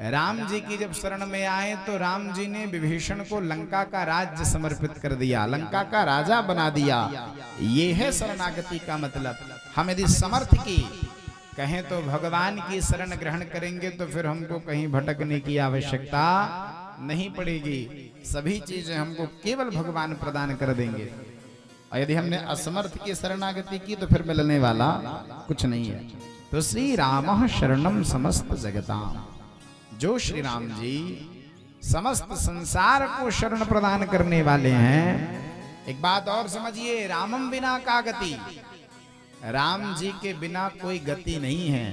राम जी की जब शरण में आए तो राम जी ने विभीषण को लंका का राज्य समर्पित कर दिया, लंका का राजा बना दिया। ये है शरणागति का मतलब। हम यदि समर्थ की कहें तो भगवान की शरण ग्रहण करेंगे तो फिर हमको कहीं भटकने की आवश्यकता नहीं पड़ेगी। सभी चीजें हमको केवल भगवान प्रदान कर देंगे। और यदि हमने असमर्थ की शरणागति की तो फिर मिलने वाला कुछ नहीं है। तो श्री राम शरणम समस्त जगताम, जो श्री राम जी समस्त संसार को शरण प्रदान करने वाले हैं। एक बात और समझिए, रामम बिना का गति, राम जी के बिना कोई गति नहीं है।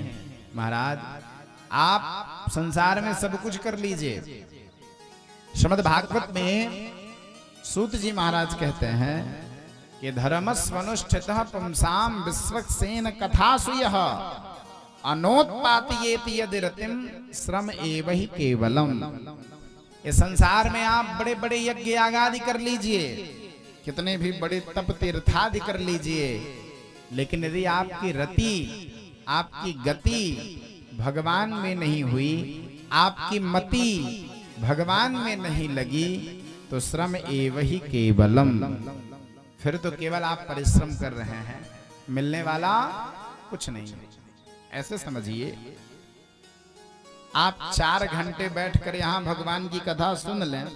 महाराज आप संसार में सब कुछ कर लीजिए। श्रीमद् भागवत में सूत जी महाराज कहते हैं कि धर्मस्वनुष्ठितः पुंसाम विश्वक्सेन कथासु यः अनोत्पातयेति यदि रतिम श्रम एव हि केवलम। इस संसार में आप बड़े बड़े यज्ञ यागादि कर लीजिए, कितने भी बड़े तप तीर्थादि कर लीजिए, लेकिन यदि आपकी रति, आपकी गति भगवान में नहीं हुई, आपकी मति भगवान में नहीं लगी, तो श्रम एव हि केवलम, फिर तो केवल आप परिश्रम कर रहे हैं, मिलने वाला कुछ नहीं है। ऐसे समझिए, आप 4 घंटे बैठकर यहाँ भगवान की कथा सुन लें,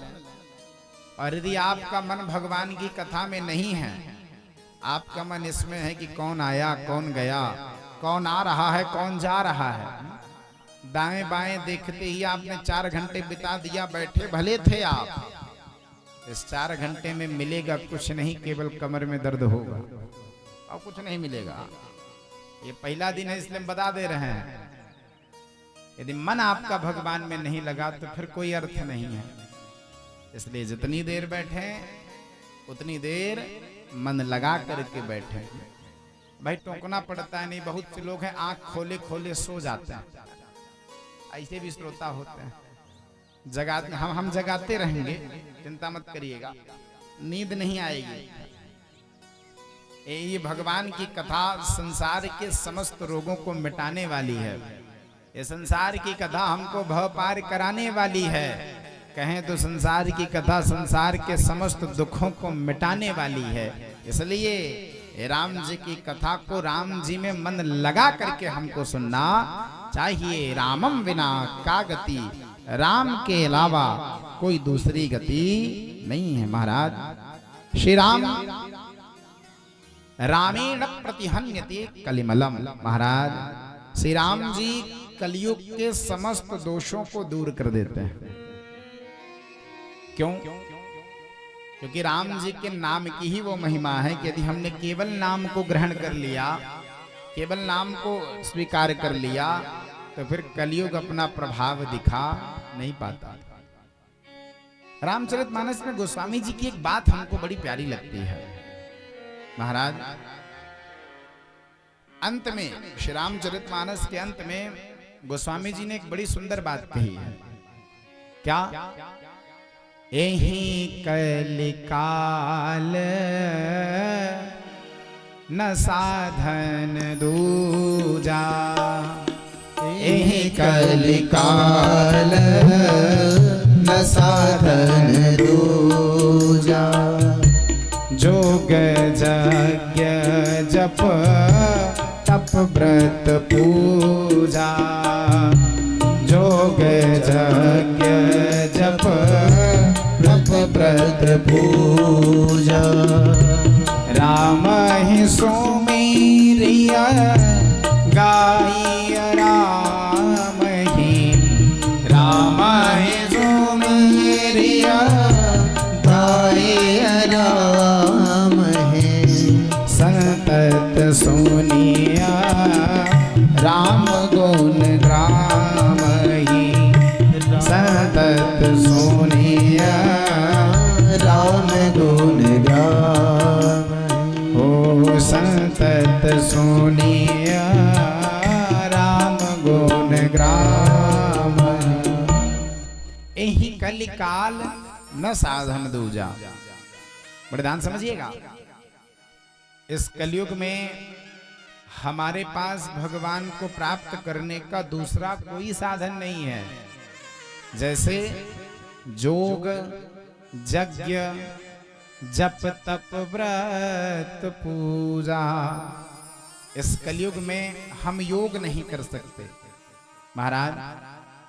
और यदि आपका मन भगवान की कथा में नहीं है, आपका मन इसमें है कि कौन आया कौन गया, कौन आ रहा है कौन जा रहा है, दाएं बाएं देखते ही आपने 4 घंटे बिता दिया, बैठे भले थे आप, इस 4 घंटे में मिलेगा कुछ नहीं, केवल कमर में दर्द होगा और कुछ नहीं मिलेगा। ये पहला दिन है इसलिए हम बता दे रहे हैं। यदि मन आपका भगवान में नहीं लगा तो फिर कोई अर्थ नहीं है। इसलिए जितनी देर बैठे उतनी देर मन लगा करके बैठे। भाई टोकना पड़ता है नहीं, बहुत से लोग हैं आंख खोले खोले सो जाते हैं, ऐसे भी श्रोता होते हैं। जगाते हम जगाते रहेंगे, चिंता मत करिएगा, नींद नहीं आएगी। ये भगवान की कथा संसार के समस्त रोगों को मिटाने वाली है। ये संसार की कथा हमको भव पार कराने वाली है। कहें तो संसार की कथा संसार के समस्त दुखों को मिटाने वाली है। इसलिए राम जी की कथा को राम जी में मन लगा करके हमको सुनना चाहिए। रामम बिना का गति, राम के अलावा कोई दूसरी गति नहीं है। महाराज श्री राम रामेण प्रतिहन्यते कलिमलम। महाराज श्री राम जी कलयुग के समस्त दोषों को दूर कर देते हैं। क्यों? क्योंकि राम जी के नाम की ही वो महिमा है कि यदि हमने केवल नाम को ग्रहण कर लिया, केवल नाम को स्वीकार कर लिया, तो फिर कलयुग अपना प्रभाव दिखा नहीं पाता। रामचरितमानस में गोस्वामी जी की एक बात हमको बड़ी प्यारी लगती है। महाराज अंत में, श्री रामचरितमानस के अंत में गोस्वामी जी ने एक बड़ी सुंदर बात कही है। क्या? एहि कलिकाल न साधन दूजा, एहि कलिकाल न साधन दूजा, जोग यज्ञ जप तप व्रत पूजा, जोग यज्ञ जप तप व्रत पूजा, राम ही सुमेरिया गाई राम ही, राम ही सुमेरिया गाई राम है, संतत सुनिया राम गुण ग्राम ही, संतत सुनिया राम गुण गाम, ओ संतत सुनिया राम गुण ग्राम। एहि कलिकाल न साधन दूजा। बड़े ध्यान समझिएगा, इस कलयुग में हमारे पास भगवान को प्राप्त करने का दूसरा कोई साधन नहीं है। जैसे जोग, यज्ञ, जप तप व्रत पूजा, इस कलयुग में हम योग नहीं कर सकते। महाराज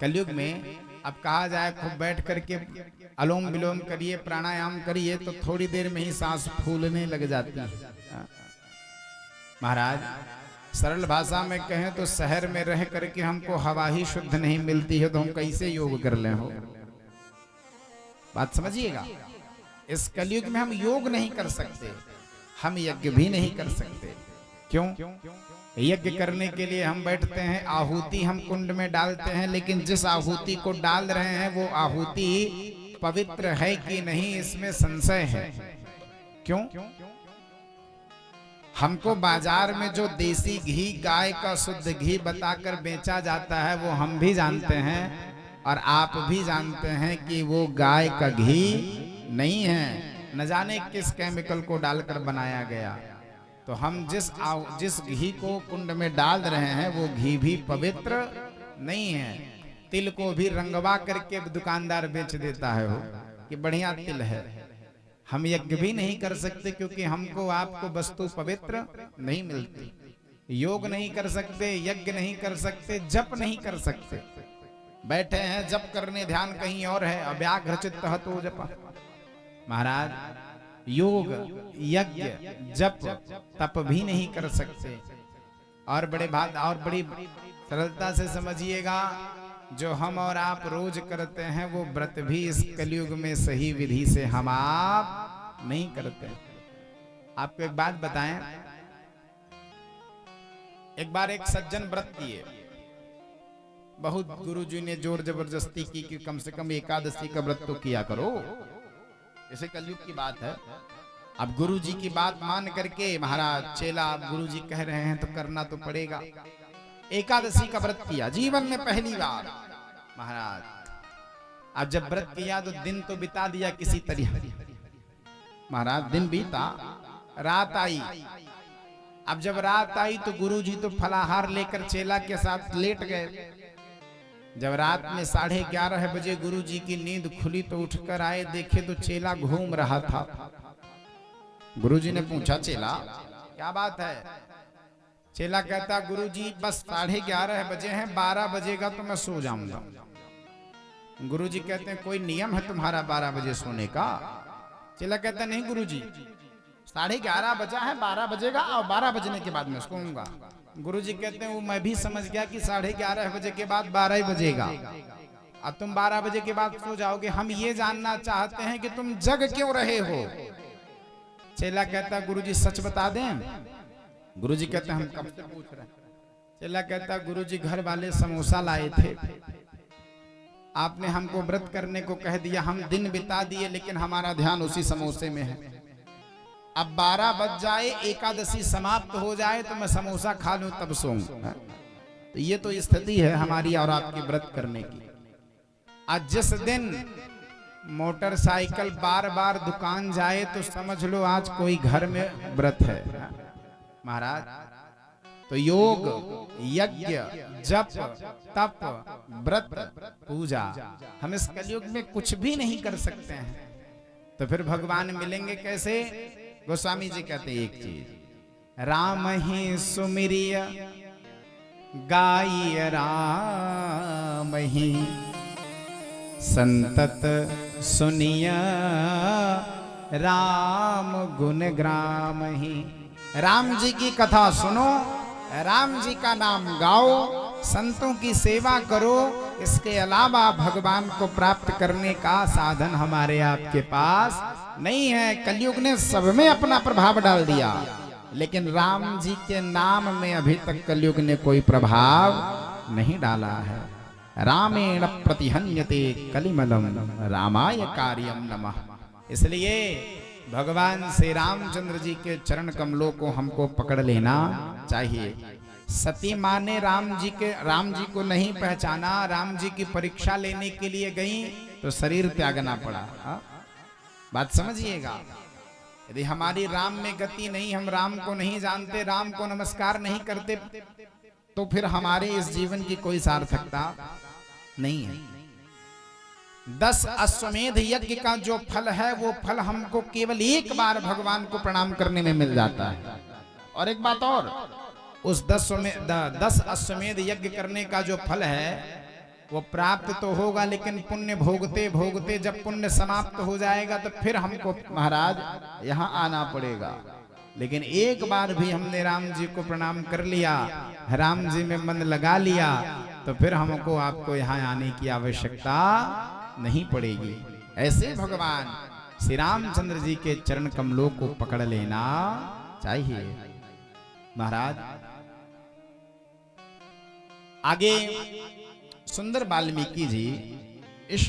कलयुग में अब कहा जाए खूब बैठ करके अलोम विलोम करिए, प्राणायाम करिए, तो थोड़ी देर में ही सांस फूलने लग जाती है। महाराज सरल भाषा में कहें तो शहर में रह करके हमको हवा ही शुद्ध नहीं मिलती है, तो हम कैसे योग कर लें? हो बात समझिएगा, इस कलयुग में हम योग नहीं कर सकते, हम यज्ञ भी नहीं कर सकते। क्यों? यज्ञ करने के लिए हम बैठते हैं, आहुति हम कुंड में डालते हैं, लेकिन जिस आहुति को डाल रहे हैं वो आहुति पवित्र है कि नहीं, इसमें संशय है। क्यों? हमको बाजार में जो देसी घी, गाय का शुद्ध घी बताकर बेचा जाता है, वो हम भी जानते हैं और आप भी जानते हैं कि वो गाय का घी नहीं है, न जाने किस केमिकल को डालकर बनाया गया। तो हम जिस घी को कुंड में डाल रहे हैं वो घी भी पवित्र नहीं है। तिल को भी रंगवा करके दुकानदार बेच देता है, हो कि बढ़िया तिल है। हम यज्ञ भी नहीं कर सकते क्योंकि हमको आपको वस्तु पवित्र नहीं मिलती। योग नहीं कर सकते, यज्ञ नहीं कर सकते, जप नहीं कर सकते। बैठे हैं जप करने, ध्यान कहीं और है, अव्याघ्र चित्त तो जप। महाराज योग, यज्ञ, जप, तप भी नहीं कर सकते। और बड़ी सरलता से समझिएगा, जो हम और आप रोज करते हैं वो व्रत भी इस कलयुग में सही विधि से हम आप नहीं करते। आपको एक बात बताएं, एक बार एक सज्जन व्रत किए, बहुत गुरुजी ने जोर जबरदस्ती की कि कम से कम एकादशी का व्रत तो किया करो। ऐसे कलयुग की बात है। अब गुरुजी की बात मान करके महाराज चेला, गुरुजी कह रहे हैं तो करना तो पड़ेगा। एकादशी का व्रत किया जीवन में पहली बार महाराज। अब जब व्रत किया तो दिन तो बिता दिया किसी तरह। महाराज दिन बीता, रात आई। अब जब रात आई तो गुरुजी तो फलाहार लेकर चेला के साथ लेट गए। जब रात में 11:30 बजे गुरुजी की नींद खुली तो उठकर आए, देखे तो चेला घूम रहा था। गुरुजी ने पूछा, चेला क्या बात है? चेला कहता, गुरुजी बस 11:30 बजे हैं, 12 बजेगा तो मैं सो जाऊंगा। गुरुजी कहते हैं, कोई नियम है तुम्हारा 12 बजे सोने का? चेला कहता, नहीं गुरुजी, 11:30 बजा है, 12 बजेगा और 12 बजने के बाद मैं सोऊंगा। गुरुजी कहते हैं, वो मैं भी समझ गया कि 11:30 बजे के बाद 12 ही बजेगा, अब तुम 12 बजे के बाद सो जाओगे। हम ये जानना चाहते हैं कि तुम जग क्यों रहे हो? चेला कहता, गुरुजी सच बता दें। गुरुजी कहते, हम कब से पूछ रहे हैं। चेला कहता, गुरुजी घर वाले समोसा लाए थे, आपने हमको व्रत करने को कह दिया, हम दिन बिता दिए लेकिन हमारा ध्यान उसी समोसे में है। अब 12 बज जाए, एकादशी समाप्त हो जाए तो मैं समोसा खा लूं तब सोऊं। तो ये तो स्थिति है हमारी और आपकी व्रत करने की। आज जिस दिन मोटरसाइकिल बार दुकान जाए तो समझ लो आज कोई घर में व्रत है। महाराज तो योग, यज्ञ, जप, तप, व्रत, पूजा हम इस कलयुग में कुछ भी नहीं कर सकते हैं। तो फिर भगवान मिलेंगे कैसे? गोस्वामी जी कहते एक चीज, राम ही सुमिरिय गाय राम ही, संतत सुनिया राम गुण ग्राम ही। राम जी की कथा सुनो, राम जी का नाम गाओ, संतों की सेवा करो। इसके अलावा भगवान को प्राप्त करने का साधन हमारे आपके पास नहीं है। कलयुग ने सब में अपना प्रभाव डाल दिया, लेकिन राम जी के नाम में अभी तक कलयुग ने कोई प्रभाव नहीं डाला है। रामेण प्रतिहन्यते कलिमलम रामाय कार्यम नमः। इसलिए भगवान श्री रामचंद्र जी के चरण कमलों को हमको पकड़ लेना चाहिए। सती माँ ने राम जी को नहीं पहचाना, राम जी की परीक्षा लेने के लिए गई तो शरीर त्यागना पड़ा। बात समझिएगा। यदि हमारी राम में गति नहीं, हम राम को नहीं जानते, राम को नमस्कार नहीं करते, तो फिर हमारे इस जीवन की कोई सार्थकता नहीं है। 10 अश्वमेध यज्ञ का जो फल है वो फल हमको केवल एक बार भगवान को प्रणाम करने में मिल जाता है। और एक बात और, उस 10 अश्वमेध यज्ञ करने का जो फल है वो प्राप्त तो होगा, लेकिन पुण्य भोगते भोगते जब पुण्य समाप्त हो जाएगा तो फिर हमको महाराज यहाँ आना पड़ेगा। लेकिन एक बार भी हमने राम जी को प्रणाम कर लिया, राम जी में मन लगा लिया, तो फिर हमको आपको यहाँ आने की आवश्यकता नहीं पड़ेगी। ऐसे भगवान श्री रामचंद्र जी के चरण कमलों को पकड़ लेना चाहिए। महाराज आगे सुंदर वाल्मीकि जी इस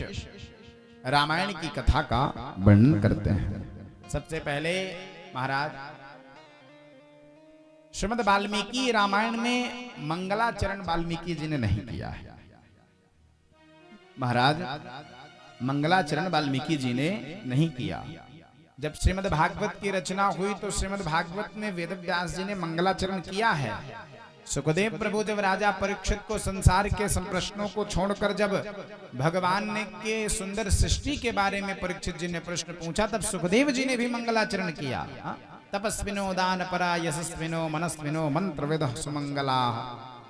रामायण की कथा का वर्णन करते हैं। सबसे पहले महाराज श्रीमद् वाल्मीकि रामायण में मंगलाचरण वाल्मीकि जी ने नहीं किया है। महाराज मंगलाचरण वाल्मीकि जी ने नहीं किया। जब श्रीमद् भागवत की रचना हुई तो श्रीमद् भागवत में वेद व्यास जी ने मंगलाचरण किया है। सुखदेव प्रभु जब राजा परीक्षित को संसार के संप्रश्नों को छोड़कर जब भगवान ने के सुंदर सृष्टि के बारे में परीक्षित जी ने प्रश्न पूछा, तब सुखदेव जी ने भी मंगलाचरण किया। तपस्विनो दान परा यशस्विनो मनस्विनो मंत्रविद सुमंगला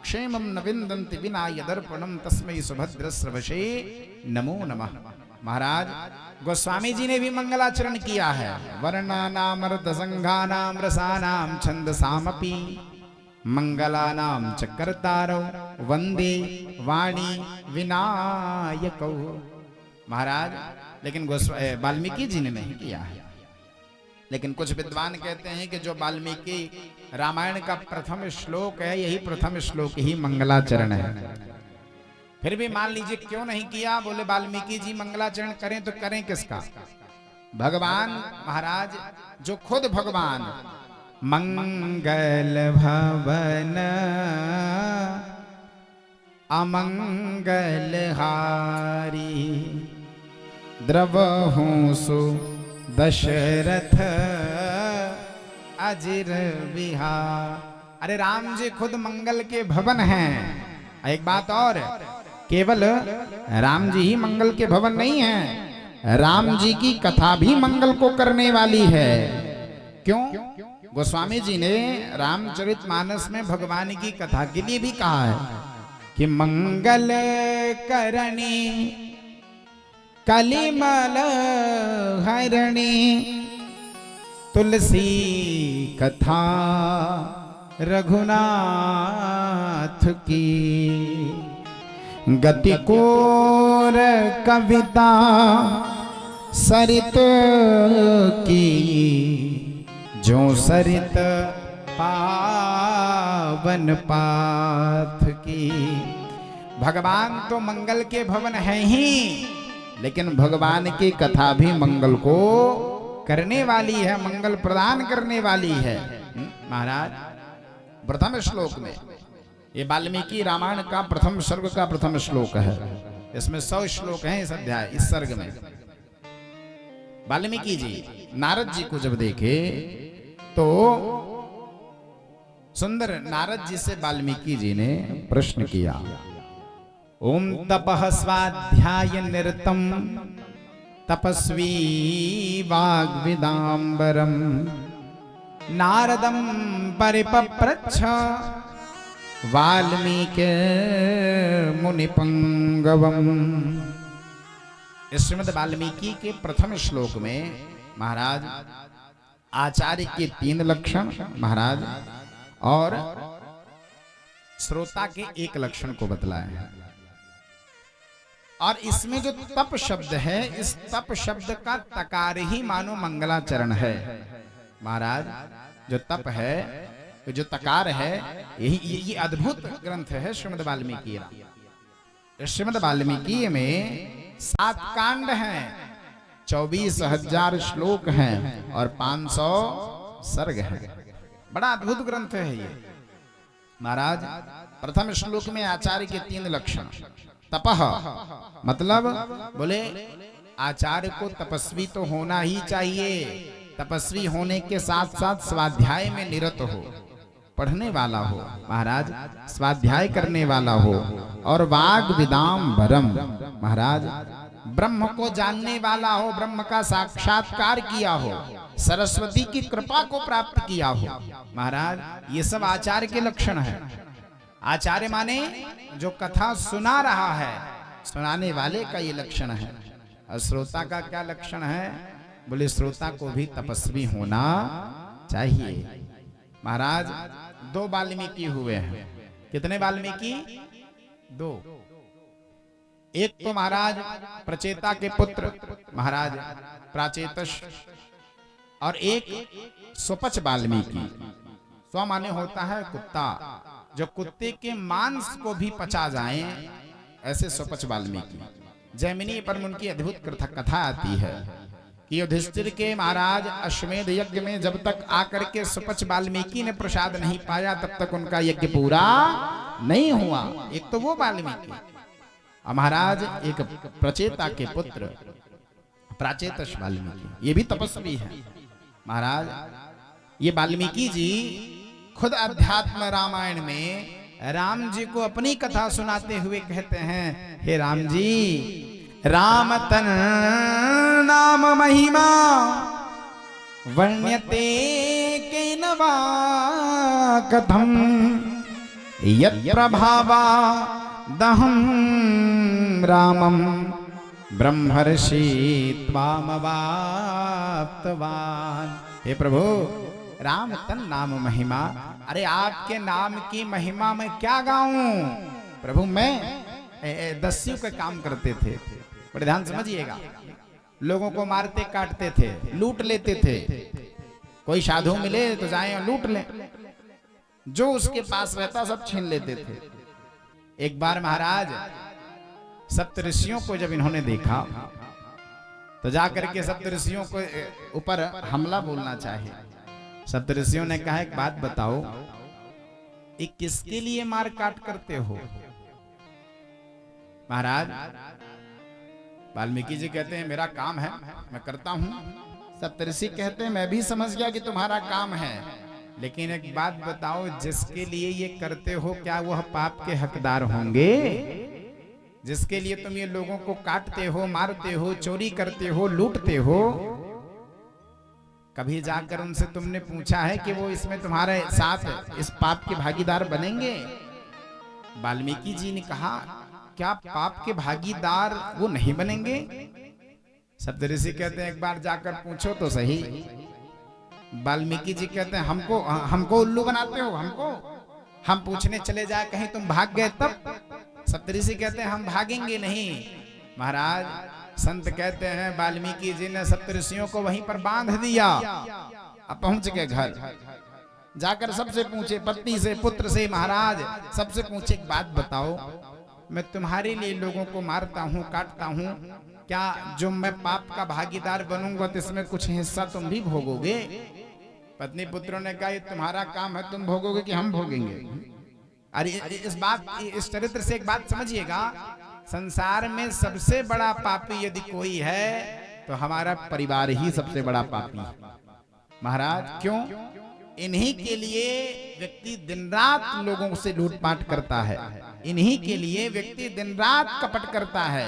क्षेमं न विन्दन्ति विना यदर्पणं तस्मै सुभद्रस्रवशे नमो नमः। महाराज गोस्वामी जी ने भी मंगलाचरण किया है। वर्णानाम रसंघानाम रसानाम छंदसामपि मंगलानाम च कर्तारौ वंदे वाणी विनायकौ। महाराज लेकिन वाल्मीकि जी ने नहीं किया है। लेकिन कुछ विद्वान कहते हैं कि जो वाल्मीकि रामायण का प्रथम श्लोक है, यही प्रथम श्लोक ही मंगलाचरण है। फिर भी मान लीजिए क्यों नहीं किया, बोले वाल्मीकि जी मंगलाचरण करें तो करें किसका? भगवान महाराज जो खुद भगवान मंगल भवन अमंगल हारी द्रवहु सु दशरथ अजिर विहार। अरे राम जी खुद मंगल के भवन हैं। एक बात और, केवल राम जी ही मंगल के भवन नहीं हैं, राम जी की कथा भी मंगल को करने वाली है। क्यों? गोस्वामी जी ने रामचरितमानस में भगवान की कथा के लिए भी कहा है कि मंगल करणी कलिमल हरणी तुलसी कथा रघुनाथ की गतिकोर कविता सरित की जो सरित पावन पाथ की। भगवान तो मंगल के भवन है ही, लेकिन भगवान की कथा भी मंगल को करने वाली है, मंगल प्रदान करने वाली है। महाराज प्रथम श्लोक में, ये वाल्मीकि रामायण का प्रथम सर्ग का प्रथम श्लोक है। इसमें 100 श्लोक हैं इस अध्याय, इस सर्ग में। वाल्मीकि जी नारद जी को जब देखे तो सुंदर नारद जी से वाल्मीकि जी ने प्रश्न किया, ओम तपः स्वाध्याय निरतम तपस्वी वाग्विदाम्बरम नारदम परिपप्रच्छ वाल्मीकि मुनिपंगवम। श्रीमद् वाल्मीकि के प्रथम श्लोक में महाराज आचार्य के 3 लक्षण महाराज और श्रोता के 1 लक्षण को बतलाया है। और इसमें जो तप शब्द है, इस तप शब्द का तकार ही मानो मंगलाचरण है। महाराज जो तप है, जो तकार है, ये अद्भुत ग्रंथ है श्रीमद् वाल्मीकि। श्रीमद् वाल्मीकि में 7 कांड हैं, 24,000 श्लोक हैं और 500 सर्ग हैं। बड़ा अद्भुत ग्रंथ है ये। महाराज प्रथम श्लोक में आचार्य के 3 लक्षण। तपह मतलब बोले आचार्य को तपस्वी तो होना ही चाहिए, तपस्वी होने के साथ साथ स्वाध्याय में निरत हो, पढ़ने वाला हो महाराज, स्वाध्याय करने वाला हो, और वाग विदाम वरम महाराज, ब्रह्म को जानने वाला हो, ब्रह्म का साक्षात्कार किया हो, सरस्वती की कृपा को प्राप्त किया हो महाराज। ये सब आचार्य के लक्षण है। आचार्य माने जो कथा सुना रहा है, सुनाने वाले का ये लक्षण है। और श्रोता का क्या लक्षण है? बोले श्रोता को भी तपस्वी होना चाहिए महाराज। 2 वाल्मीकि हुए हैं। कितने वाल्मीकि? 2। एक तो महाराज प्रचेता के पुत्र महाराज प्राचेतस, और एक स्वपच वाल्मीकि। स्व माने होता है कुत्ता, जो कुत्ते के मांस को भी पचा जाए, ऐसे स्वपच वाल्मीकि। जैमिनी पर उनकी अद्भुत कथा आती है कि युधिष्ठिर के महाराज अश्वमेध यज्ञ में जब तक आकर के स्वपच वाल्मीकि ने प्रसाद नहीं पाया, तब तक उनका यज्ञ पूरा नहीं हुआ। एक तो वो वाल्मीकि, और महाराज एक प्रचेता के पुत्र प्राचेतस वाल्मीकि, ये भी तपस्वी है महाराज। ये वाल्मीकि जी खुद अध्यात्म रामायण में राम जी को अपनी कथा सुनाते हुए कहते हैं, हे राम जी, राम तन नाम महिमा वर्ण्यते केन वा कथम यत् प्रभावा दहम रामम ब्रह्मर्षि त्वामवाप्तवान। हे प्रभु, राम तन नाम महिमा, अरे आपके नाम की महिमा में क्या गाऊं प्रभु। मैं दस्यु का काम करते थे, बड़े ध्यान समझिएगा, लोगों को मारते काटते थे, लूट लेते थे। कोई साधु मिले तो जाए और लूट ले, जो उसके पास रहता सब छीन लेते थे। एक बार महाराज सप्तऋषियों को जब इन्होंने देखा तो जाकर के सप्तऋषियों को ऊपर हमला बोलना चाहिए। सप्तऋषियों ने कहा, एक बात बताओ, ये किसके लिए मार काट करते हो महाराज? वाल्मीकि जी कहते हैं, मेरा काम है, मैं करता हूं। सप्तऋषि कहते हैं, मैं भी समझ गया कि तुम्हारा काम है, लेकिन एक बात बताओ, जिसके लिए ये करते हो क्या वह पाप के हकदार होंगे? जिसके लिए तुम ये लोगों को काटते हो, मारते हो, चोरी करते हो, लूटते हो, कभी जाकर उनसे तुमने पूछा है कि वो इसमें तुम्हारे साथ इस पाप के भागीदार बनेंगे? वाल्मीकि जी ने कहा, क्या पाप के भागीदार वो नहीं बनेंगे? सप्तऋषि कहते हैं, एक बार जाकर पूछो तो सही। वाल्मीकि जी कहते हैं, हमको उल्लू बनाते हो, हम पूछने चले जाए कहीं तुम भाग गए तब? सप्तऋषि कहते हैं, हम भागेंगे नहीं महाराज। संत कहते हैं, वाल्मीकि जी ने सप्तऋषियों को वहीं पर बांध दिया। अब पहुंच गए घर, जाकर सबसे पूछे, पत्नी से, पुत्र से, महाराज सबसे पूछे, एक बात बताओ, मैं तुम्हारे लिए लोगों को मारता हूँ, काटता हूँ, क्या जो मैं पाप का भागीदार बनूंगा तो इसमें कुछ हिस्सा तुम भी भोगोगे? पत्नी पुत्रों ने कहा, ये तुम्हारा काम है, तुम भोगोगे कि हम भोगेंगे? अरे इस चरित्र से एक बात समझिएगा, संसार में सबसे बड़ा पापी यदि कोई है तो हमारा परिवार ही सबसे बड़ा पापी है महाराज। क्यों? इन्हीं के लिए व्यक्ति दिन रात लोगों से लूटपाट करता है, इन्हीं के लिए व्यक्ति दिन रात कपट करता है,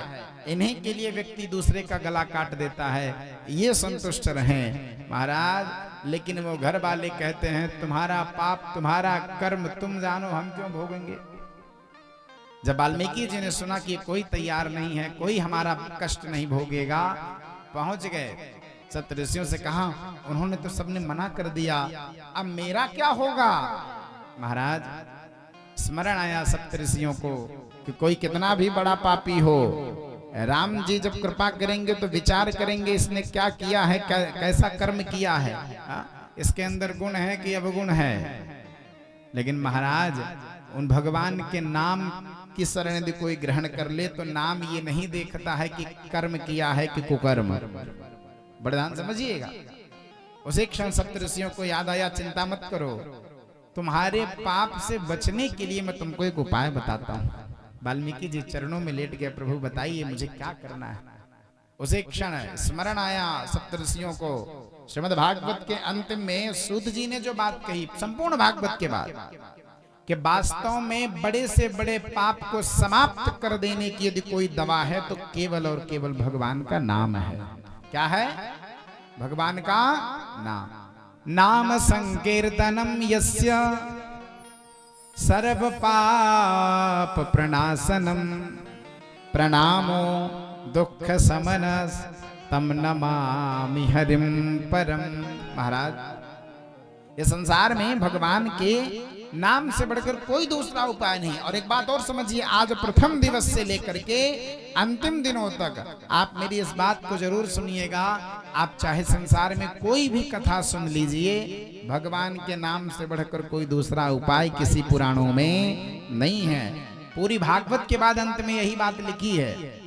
इन्हीं के लिए व्यक्ति दूसरे का गला काट देता है। ये संतुष्ट रहें महाराज। लेकिन वो घर वाले कहते हैं, तुम्हारा पाप, तुम्हारा कर्म तुम जानो, हम क्यों भोगेंगे? जब वाल्मीकि जी ने सुना कि कोई तैयार नहीं है, कोई हमारा कष्ट नहीं भोगेगा, पहुंच गए सप्तऋषियों से कहा, उन्होंने तो सबने मना कर दिया, अब मेरा क्या होगा? महाराज स्मरण आया सप्तऋषियों को कि कोई कितना भी बड़ा पापी हो, राम जी जब कृपा करेंगे तो विचार करेंगे इसने क्या किया है, कैसा कर्म किया है, इसके अंदर गुण है कि अवगुण है। लेकिन महाराज उन भगवान के नाम की शरण यदि कोई ग्रहण कर ले तो नाम ये नहीं देखता है कि कर्म किया है कि कुकर्म। बड़े ध्यान समझिएगा। उसी क्षण सप्तऋषियों को याद आया, चिंता मत करो, तुम्हारे पाप से बचने के लिए मैं तुमको एक उपाय बताता हूँ। वाल्मीकि जी चरणों में लेट गए, प्रभु बताइए मुझे क्या करना है? उसे क्षण स्मरण आया सप्तऋषियों को। श्रीमद् भागवत के अंतिम में सूत जी ने जो बात कही संपूर्ण भागवत के बाद, कि वास्तव में बड़े से बड़े पाप को समाप्त कर देने की यदि कोई दवा है तो केवल और केवल भगवान का नाम है। क्या है? भगवान का नाम। नाम संकीर्तनम यस्य सर्व पाप प्रणाशनम प्रणामो दुख समनस तम नमामि हरिम परम। महाराज, ये संसार में भगवान के नाम से बढ़कर कोई दूसरा उपाय नहीं। और एक बात और समझिए, आज प्रथम दिवस से लेकर के अंतिम दिनों तक आप मेरी इस बात को जरूर सुनिएगा। आप चाहे संसार में कोई भी कथा सुन लीजिए, भगवान के नाम से बढ़कर कोई दूसरा उपाय किसी पुराणों में नहीं है। पूरी भागवत के बाद अंत में यही बात लिखी है।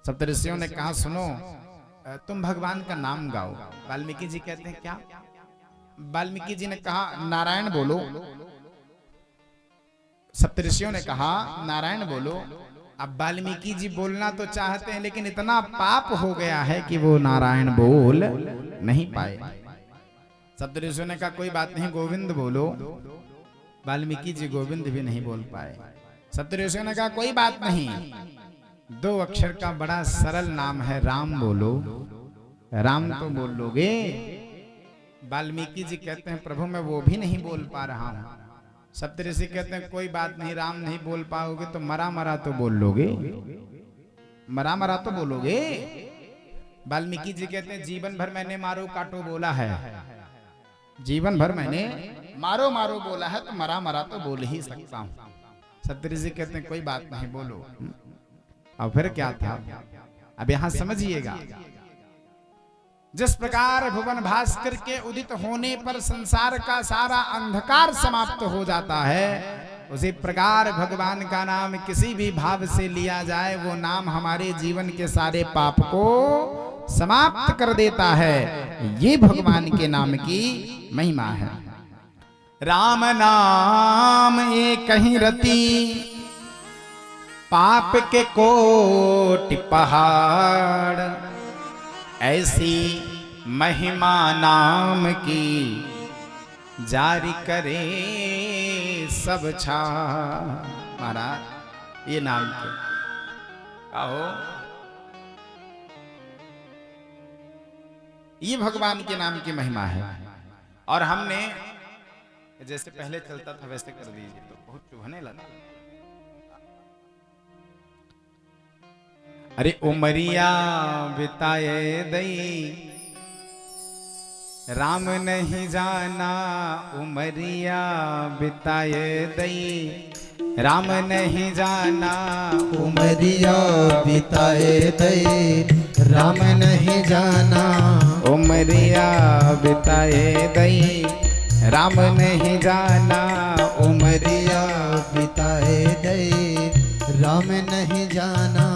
सप्तऋषियों ने कहा सुनो, तुम भगवान का नाम गाओ। वाल्मीकि जी कहते हैं क्या? वाल्मीकि जी ने कहा नारायण बोलो। सप्तऋषियों ने कहा नारायण बोलो। अब वाल्मीकि जी बोलना तो चाहते हैं, लेकिन इतना पाप हो गया है कि वो नारायण बोल नहीं पाए। सप्तऋषियों ने कहा कोई बात नहीं, गोविंद बोलो। वाल्मीकि जी गोविंद भी नहीं बोल पाए। सप्तऋषियों ने कहा कोई बात नहीं, 2 अक्षर का बड़ा सरल नाम है, राम बोलो। राम तो बोल लोगे। वाल्मीकि जी कहते हैं प्रभु मैं वो भी नहीं बोल पा रहा हूं। सप्तऋषि कहते हैं कोई बात नहीं, राम नहीं बोल पाओगे तो मरा मरा तो बोल लोगे। मरा मरा तो बोलोगे। वाल्मीकि जी कहते हैं जीवन भर मैंने मारो काटो बोला है। जीवन भर मैंने मारो मारो बोला है, तो मरा मरा तो बोल ही सकता हूं। सप्तऋषि कहते हैं कोई बात नहीं, बोलो। और फिर क्या था, अब यहां समझिएगा। जिस प्रकार भुवन भास्कर के उदित होने पर संसार का सारा अंधकार समाप्त हो जाता है, उसी प्रकार भगवान का नाम किसी भी भाव से लिया जाए, वो नाम हमारे जीवन के सारे पाप को समाप्त कर देता है। ये भगवान के नाम की महिमा है। राम नाम एक ही रति, पाप के कोटि पहाड़, ऐसी महिमा नाम की जारी करे सब छा। महाराज ये नाम के कहो, ये भगवान के नाम की महिमा है। और हमने जैसे पहले चलता था वैसे कर दीजिए तो बहुत चुभने लगा। अरे उमरिया बिताए दई, राम नहीं जाना उमरिया बिताए दई, राम नहीं जाना उमरिया बिताए दई, राम नहीं जाना उमरिया बिताए दई, राम नहीं जाना उमरिया बिताए दई, राम नहीं जाना।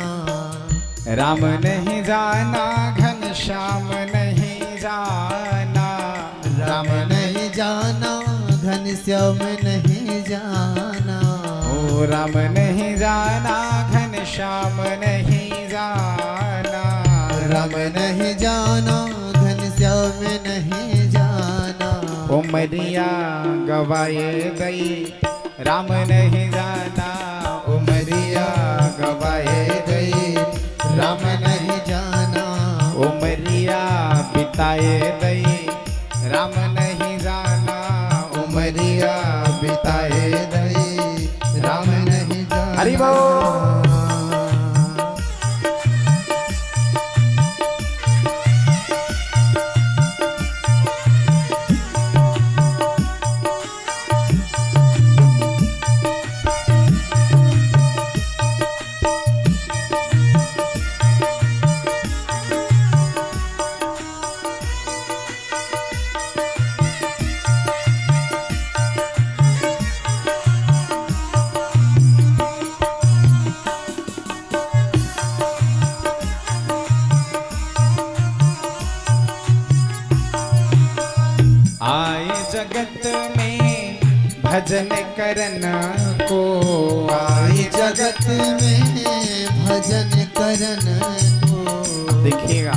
राम नहीं जाना घनश्याम नहीं जाना, राम नहीं जाना घनश्याम नहीं जाना। ओ राम नहीं जाना घनश्याम नहीं जाना, राम नहीं जाना घनश्याम नहीं जाना। उमरिया गवाए दई, राम नहीं जाना उमरिया गवाए दई, राम नहीं जाना उमरिया बिताए दई, राम नहीं जाना उमरिया बिताए दई, राम नहीं जाना। हरि बोल। जगत में भजन करन को, आए जगत में भजन करन को, देखिएगा,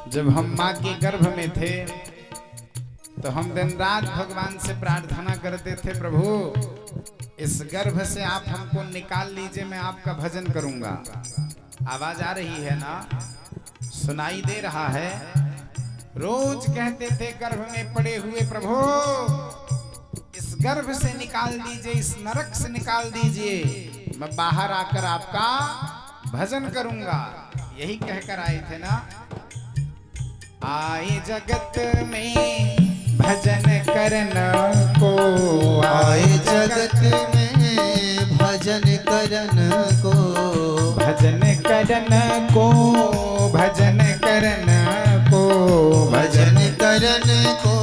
जब हम माँ के गर्भ में थे तो हम दिन रात भगवान से प्रार्थना करते थे, प्रभु इस गर्भ से आप हमको निकाल लीजिए, मैं आपका भजन करूंगा। आवाज आ रही है ना, सुनाई दे रहा है। रोज कहते थे गर्भ में पड़े हुए, प्रभु इस गर्भ से निकाल दीजिए, इस नरक से निकाल दीजिए, मैं बाहर आकर आपका भजन करूंगा। यही कहकर आए थे ना। आए जगत में भजन करन को, आए जगत में भजन करन को, भजन करन को, भजन करन को, भजन करन को,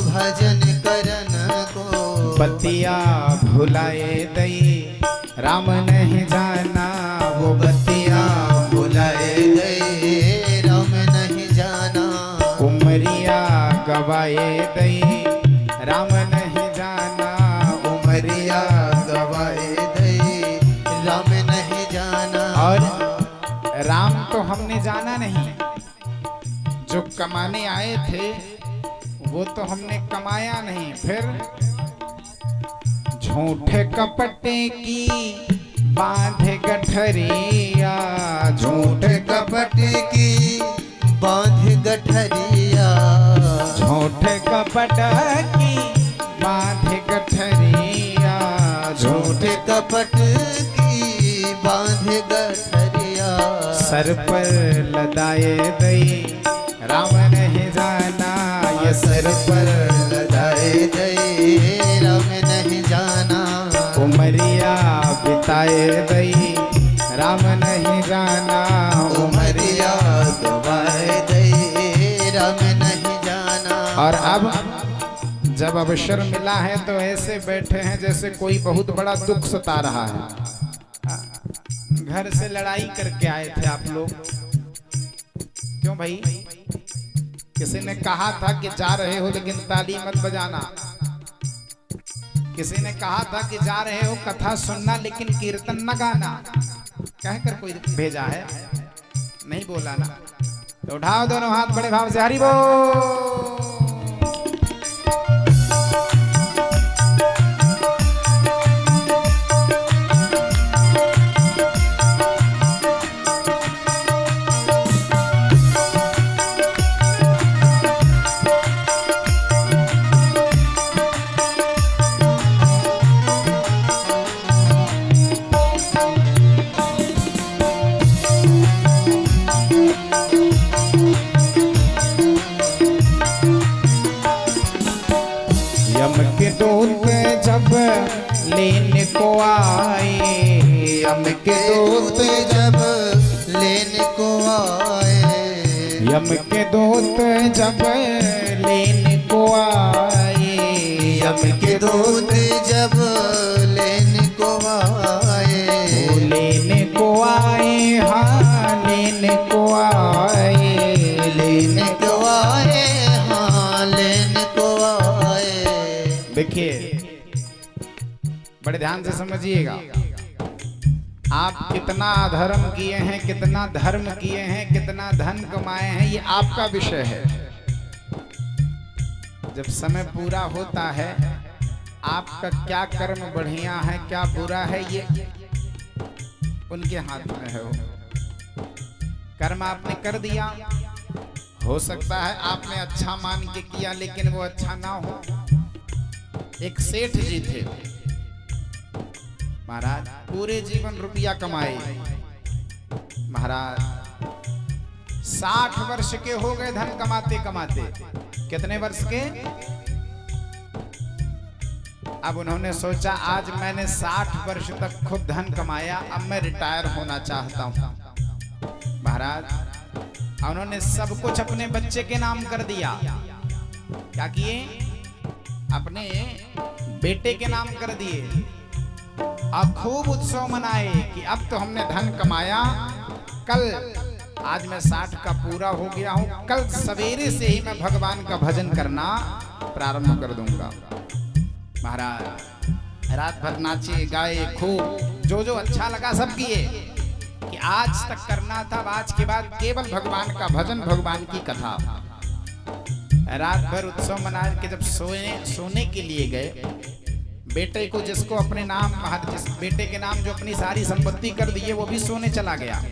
भजन करन को। बतिया भुलाए दई राम नहीं जाना, वो बतिया भुलाए गए राम नहीं जाना। उमरिया गवाए दई राम नहीं जाना, उमरिया गवाए दे राम नहीं जाना। और राम तो हमने जाना नहीं, जो कमाने आए थे वो तो हमने कमाया नहीं। फिर झूठे कपटे की बांधे गठरिया, झूठ कपट की बांध गठरिया, झूठे कपट की बांधे गठरिया, झूठ कपट की बांध गठरिया। सर पर लदाए दई राम नहीं जाना, ये सर पर लदाए दे राम नहीं जाना। उमरिया बिताए दई राम नहीं जाना, उमरिया गवाए दे राम नहीं जाना। और अब जब अवसर मिला है तो ऐसे बैठे हैं जैसे कोई बहुत बड़ा दुख सता रहा है। घर से लड़ाई करके आए थे आप लोग, क्यों भाई? किसी ने कहा था कि जा रहे हो लेकिन ताली मत बजाना, किसी ने कहा था कि जा रहे हो कथा सुनना लेकिन कीर्तन न गाना, कहकर कोई भेजा है? नहीं बोला ना। तो उठाओ दोनों हाथ बड़े भाव से, हरि बोल। यम के दूत जब लेने को आए, यम के दूत जब लेने को आए, यम के दूत जब लेने को आए, यम के दूत जब लेने को आए, वो लेने को आए, हाँ लेने को आए, लेने को आए, हाँ लेने को आए। देखिए बड़े ध्यान से समझिएगा, आप कितना अधर्म किए हैं, कितना धर्म किए हैं, कितना धन कमाए हैं, ये आपका विषय है। जब समय पूरा होता है, आपका क्या कर्म बढ़िया है क्या बुरा है ये उनके हाथ में है। कर्म आपने कर दिया, हो सकता है आपने अच्छा मान के किया लेकिन वो अच्छा ना हो। एक सेठ जी थे महाराज, पूरे जीवन रुपया कमाए महाराज, 60 वर्ष के हो गए धन कमाते कमाते। कितने वर्ष के? अब उन्होंने सोचा आज मैंने 60 वर्ष तक खूब धन कमाया, अब मैं रिटायर होना चाहता हूं महाराज। उन्होंने सब कुछ अपने बच्चे के नाम कर दिया। क्या किए? अपने बेटे के नाम कर दिए और खूब उत्सव मनाए कि अब तो हमने धन कमाया, कल आज मैं 60 का पूरा हो गया हूं, कल सवेरे से ही मैं भगवान का भजन करना प्रारंभ कर दूंगा। महाराज रात भर नाचे गाए, खूब जो जो अच्छा लगा सब किए। कि आज तक करना था, आज के बाद केवल भगवान का भजन, भगवान की कथा। रात भर उत्सव मना के जब सोने के लिए गए, बेटे को जिसको अपने नाम, जिस बेटे के नाम जो अपनी सारी संपत्ति कर दी है, वो भी सोने चला गया।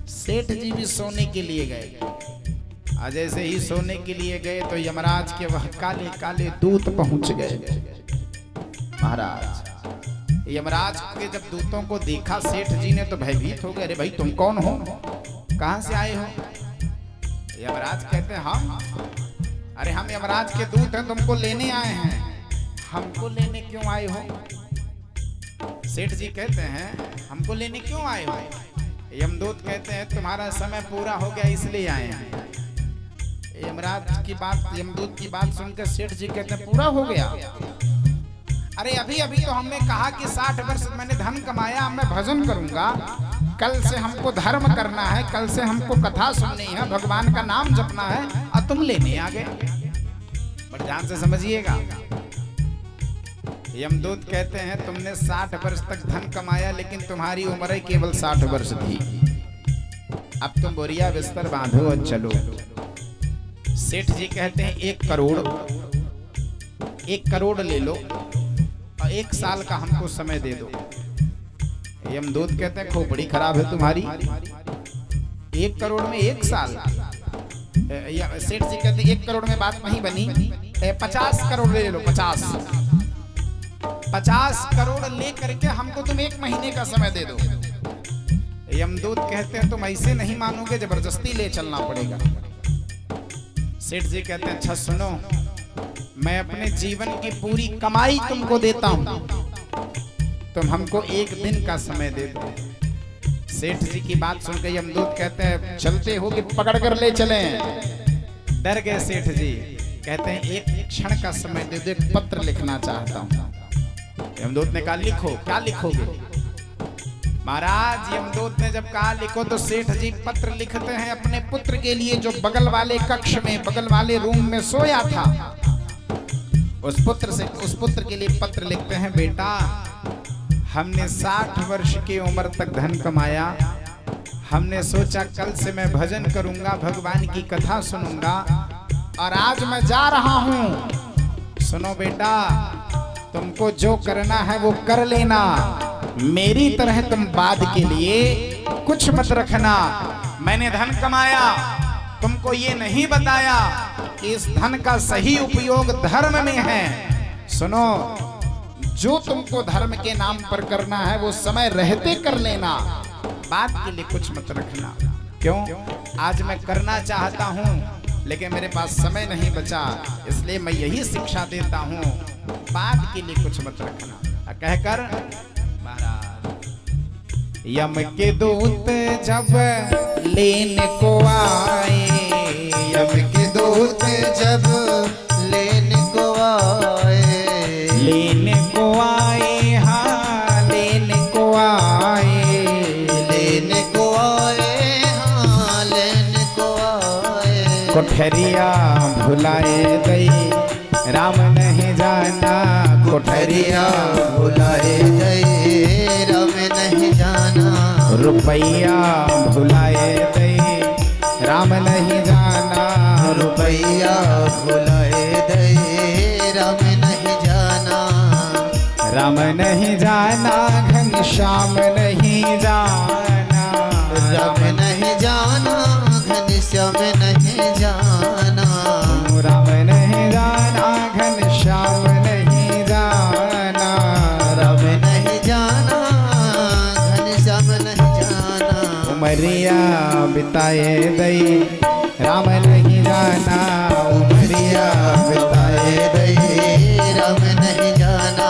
सेठ जी भी सोने के लिए गए। आज जैसे ही सोने के लिए गए तो यमराज के वह काले काले दूत पहुंच गए। महाराज, यमराज के जब दूतों को देखा सेठ जी ने तो भयभीत हो गए। अरे भाई तुम कौन हो, कहां से आए हो? यमराज कहते हैं हम, अरे हम यमराज के दूत हैं, तुमको लेने आए हैं। हमको लेने क्यों आए हो? सेठ जी कहते हैं हमको लेने क्यों आए हो? यमदूत कहते हैं तुम्हारा समय पूरा हो गया इसलिए आए हैं। यमराज की बात, यमदूत की बात सुनकर सेठ जी कहते हैं पूरा हो गया? अरे अभी अभी तो हमने कहा कि 60 वर्ष मैंने धन कमाया, मैं भजन करूंगा, कल से हमको धर्म करना है, कल से हमको कथा सुननी है, भगवान का नाम जपना है, और तुम लेने आ गए। बड़े ध्यान से समझिएगा। यमदूत कहते हैं तुमने 60 वर्ष तक धन कमाया, लेकिन तुम्हारी उम्र केवल 60 वर्ष थी। अब तुम बोरिया बिस्तर बांधो और चलो। सेठ जी कहते हैं 1 करोड़ ले लो और 1 साल का हमको समय दे दो। यमदूत कहते हैं खोपड़ी खराब है तुम्हारी, 1 करोड़ में 1 साल। सेठ जी कहते हैं 1 करोड़ में बात नहीं बनी, 50 करोड़ ले लो। 50 करोड़ ले करके हमको तुम 1 महीने का समय दे दो। यमदूत कहते हैं तुम ऐसे नहीं मानोगे, जबरदस्ती ले चलना पड़ेगा। सेठ जी कहते हैं अच्छा सुनो, मैं अपने जीवन की पूरी कमाई तुमको देता हूं, तुम हमको 1 दिन का समय दे दो। सेठ जी की बात सुनकर यमदूत कहते हैं चलते हो कि पकड़ कर ले चलें? डर गए सेठ जी। कहते हैं 1 क्षण का समय दे दो, एक पत्र लिखना चाहता हूं। यमदूत ने कहा लिखो। क्या लिखोगे? महाराज, यमदूत ने जब कहा लिखो, तो सेठ जी पत्र लिखते हैं अपने पुत्र के लिए, जो बगल वाले कक्ष में, बगल वाले रूम में सोया था। उस पुत्र के लिए पत्र लिखते हैं, बेटा हमने 60 वर्ष की उम्र तक धन कमाया, हमने सोचा कल से मैं भजन करूंगा, भगवान की कथा सुनूंगा, और आज मैं जा रहा हूं। सुनो बेटा, तुमको जो करना है वो कर लेना, मेरी तरह तुम बाद के लिए कुछ मत रखना। मैंने धन कमाया, तुमको ये नहीं बताया कि इस धन का सही उपयोग धर्म में है। सुनो, जो तुमको धर्म के नाम पर करना है वो समय रहते कर लेना, बाद के लिए कुछ मत रखना। क्यों? आज मैं करना चाहता हूं, लेकिन मेरे पास समय नहीं बचा, इसलिए मैं यही शिक्षा देता हूं, बाद के लिए कुछ मत रखना। कहकर यम के दूत जब लेने को आए, यम के दूत जब लेने को आए, लेने को आए, हाँ लेने को आए, लेने को आए, हाँ लेने को आए। कोठरिया भुलाए दई राम नहीं जाना, कोठरिया भुलाए दई राम नहीं जाना, रुपैया भुलाए दई राम नहीं जाना, रुपैया भुलाए दई राम नहीं जाना, राम नहीं जाना, घनश्याम नहीं जाना, राम नहीं जाना, घनश्याम नहीं जाना, राम नहीं जाना, घनश्याम नहीं जाना, राम नहीं जाना, घनश्याम नहीं जाना, उमरिया बिताए दई राम नहीं जाना, उमरिया बिताए दई राम नहीं जाना,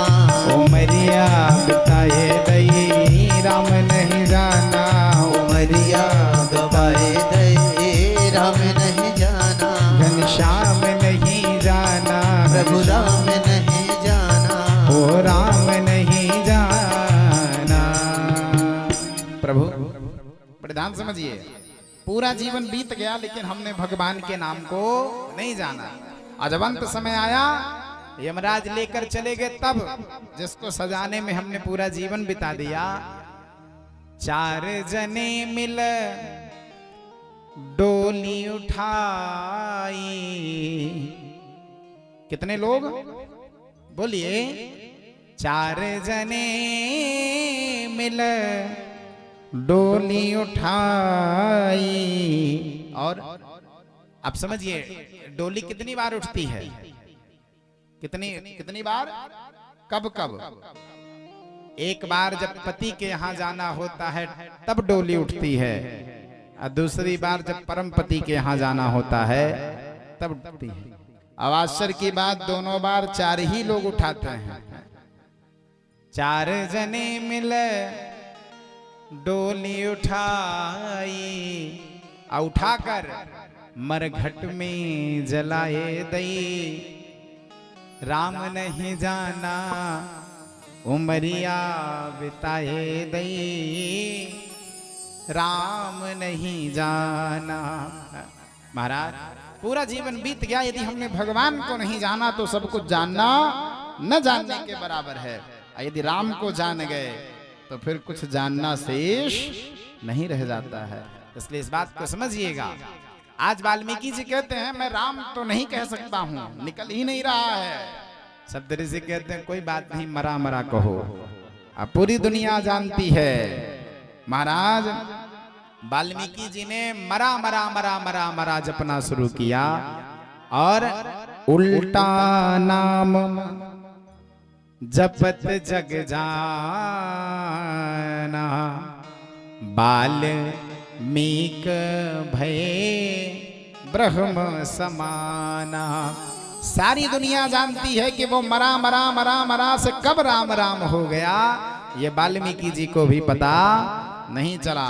उमरिया बिताए दई राम नहीं जाना, उमरिया बिताए दई राम नहीं जाना, घनश्याम नहीं जाना, प्रभु राम नहीं जाना, ओ राम नहीं जाना। प्रभु बड़े ध्यान समझिए, पूरा जीवन बीत गया लेकिन हमने भगवान के नाम को नहीं जाना। अजबंत समय आया, यमराज लेकर चले गए, तब जिसको सजाने में हमने पूरा जीवन बिता दिया, चार जने मिल डोली उठाई। कितने लोग बोलिए? चार जने मिल डोली उठाई। और आप समझिए डोली कितनी बार उठती है? कितनी बार? कब कब? एक बार जब पति के यहाँ जाना होता है तब डोली उठती है, और दूसरी बार जब परम पति के यहाँ जाना होता है तब उठती है। अब आश्चर्य की बात, दोनों बार चार ही लोग उठाते हैं। चार जने मिल डोली उठाई, और उठाकर मरघट में जलाए दई। राम नहीं जाना उमरिया बिताए दई, राम नहीं जाना। महाराज पूरा जीवन बीत गया, यदि हमने भगवान को नहीं जाना तो सब कुछ जानना न जानने के बराबर है। यदि राम को जान गए तो फिर कुछ जानना शेष नहीं रह जाता है। इसलिए इस बात को समझिएगा। आज वाल्मीकि जी कहते हैं मैं राम तो नहीं कह सकता हूं, निकल ही नहीं रहा है। सब ऋषि कहते हैं कोई बात नहीं, मरा मरा कहो। अब पूरी दुनिया जानती है महाराज वाल्मीकि जी ने मरा मरा मरा मरा मरा जपना शुरू किया, और उल्टा नाम जपत जग जाना। बाल्मीक भय ब्रह्म समाना। सारी दुनिया जानती है कि वो मरा मरा मरा मरा से कब राम राम हो गया, ये वाल्मीकि जी को भी पता नहीं चला।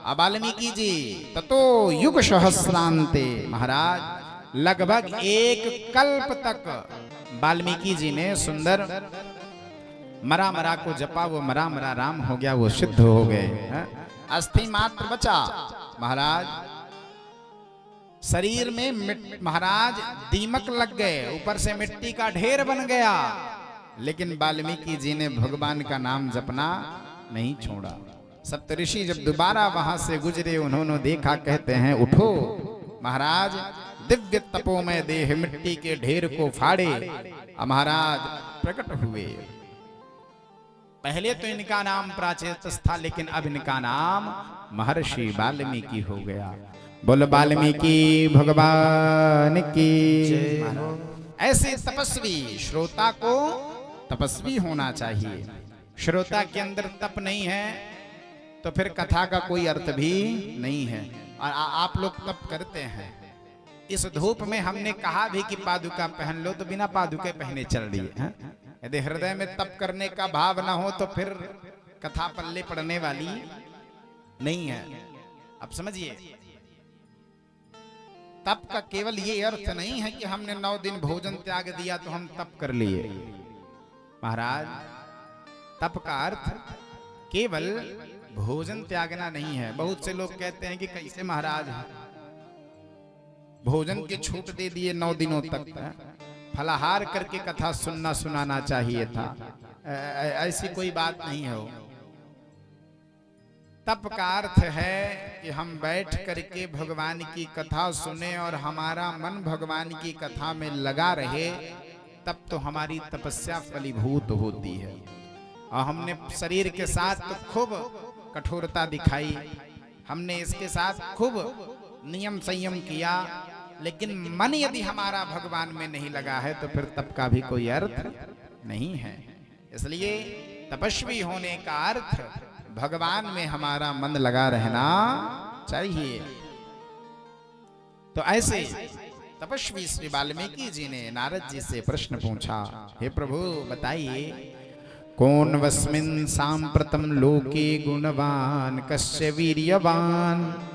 अब वाल्मीकि जी ततो युग सहस्रांते, महाराज लगभग एक कल्प तक वाल्मीकि जी ने सुंदर मरा मरा को जपा। वो मरा मरा राम हो गया, वो सिद्ध हो गए। अस्थि मात्र बचा। महाराज शरीर में महाराज दीमक लग गए, ऊपर से मिट्टी का ढेर बन गया, लेकिन वाल्मीकि जी ने भगवान का नाम जपना नहीं छोड़ा। सप्तऋषि जब दोबारा वहां से गुजरे, उन्होंने देखा, कहते हैं उठो महाराज, दिव्य तपोमय देह मिट्टी के ढेर को फाड़े, महाराज प्रकट हुए। पहले तो इनका नाम प्राचेतस था, लेकिन अब इनका नाम महर्षि वाल्मीकि हो गया। बोल वाल्मीकि भगवान की। ऐसे तपस्वी श्रोता को तपस्वी होना चाहिए। श्रोता के अंदर तप नहीं है तो फिर कथा का कोई अर्थ भी नहीं है। और आप लोग तप करते हैं। इस धूप में हमने कहा भी कि पादुका पहन लो, तो बिना पादुके पहने चल दिए। यदि हृदय में तप करने का भाव ना हो तो फिर कथा पल्ले पड़ने वाली नहीं है। अब समझिए, तप का केवल ये अर्थ नहीं है कि हमने 9 दिन भोजन त्याग दिया तो हम तप कर लिए। महाराज तप का अर्थ केवल भोजन त्यागना नहीं है। बहुत से लोग कहते हैं कि कैसे महाराज भोजन की छूट दे दिए 9 दिनों तक, फलाहार करके कथा सुनाना चाहिए था। ऐसी कोई बात नहीं है। तप का अर्थ है कि हम बैठ करके भगवान की कथा सुने और हमारा मन भगवान की कथा में लगा रहे, तब तो हमारी तपस्या फलीभूत होती है। और हमने शरीर के साथ तो खूब कठोरता दिखाई, हमने इसके साथ खूब नियम संयम किया, लेकिन मन यदि हमारा भगवान में नहीं लगा है तो फिर तप का भी कोई अर्थ नहीं है। इसलिए तपस्वी होने का अर्थ भगवान में हमारा मन लगा रहना चाहिए। तो ऐसे तपस्वी श्री वाल्मीकि जी ने नारद जी से प्रश्न पूछा, हे प्रभु बताइए, कौन वस्मिन् सांप्रतम लोके गुणवान कस्य वीर्यवान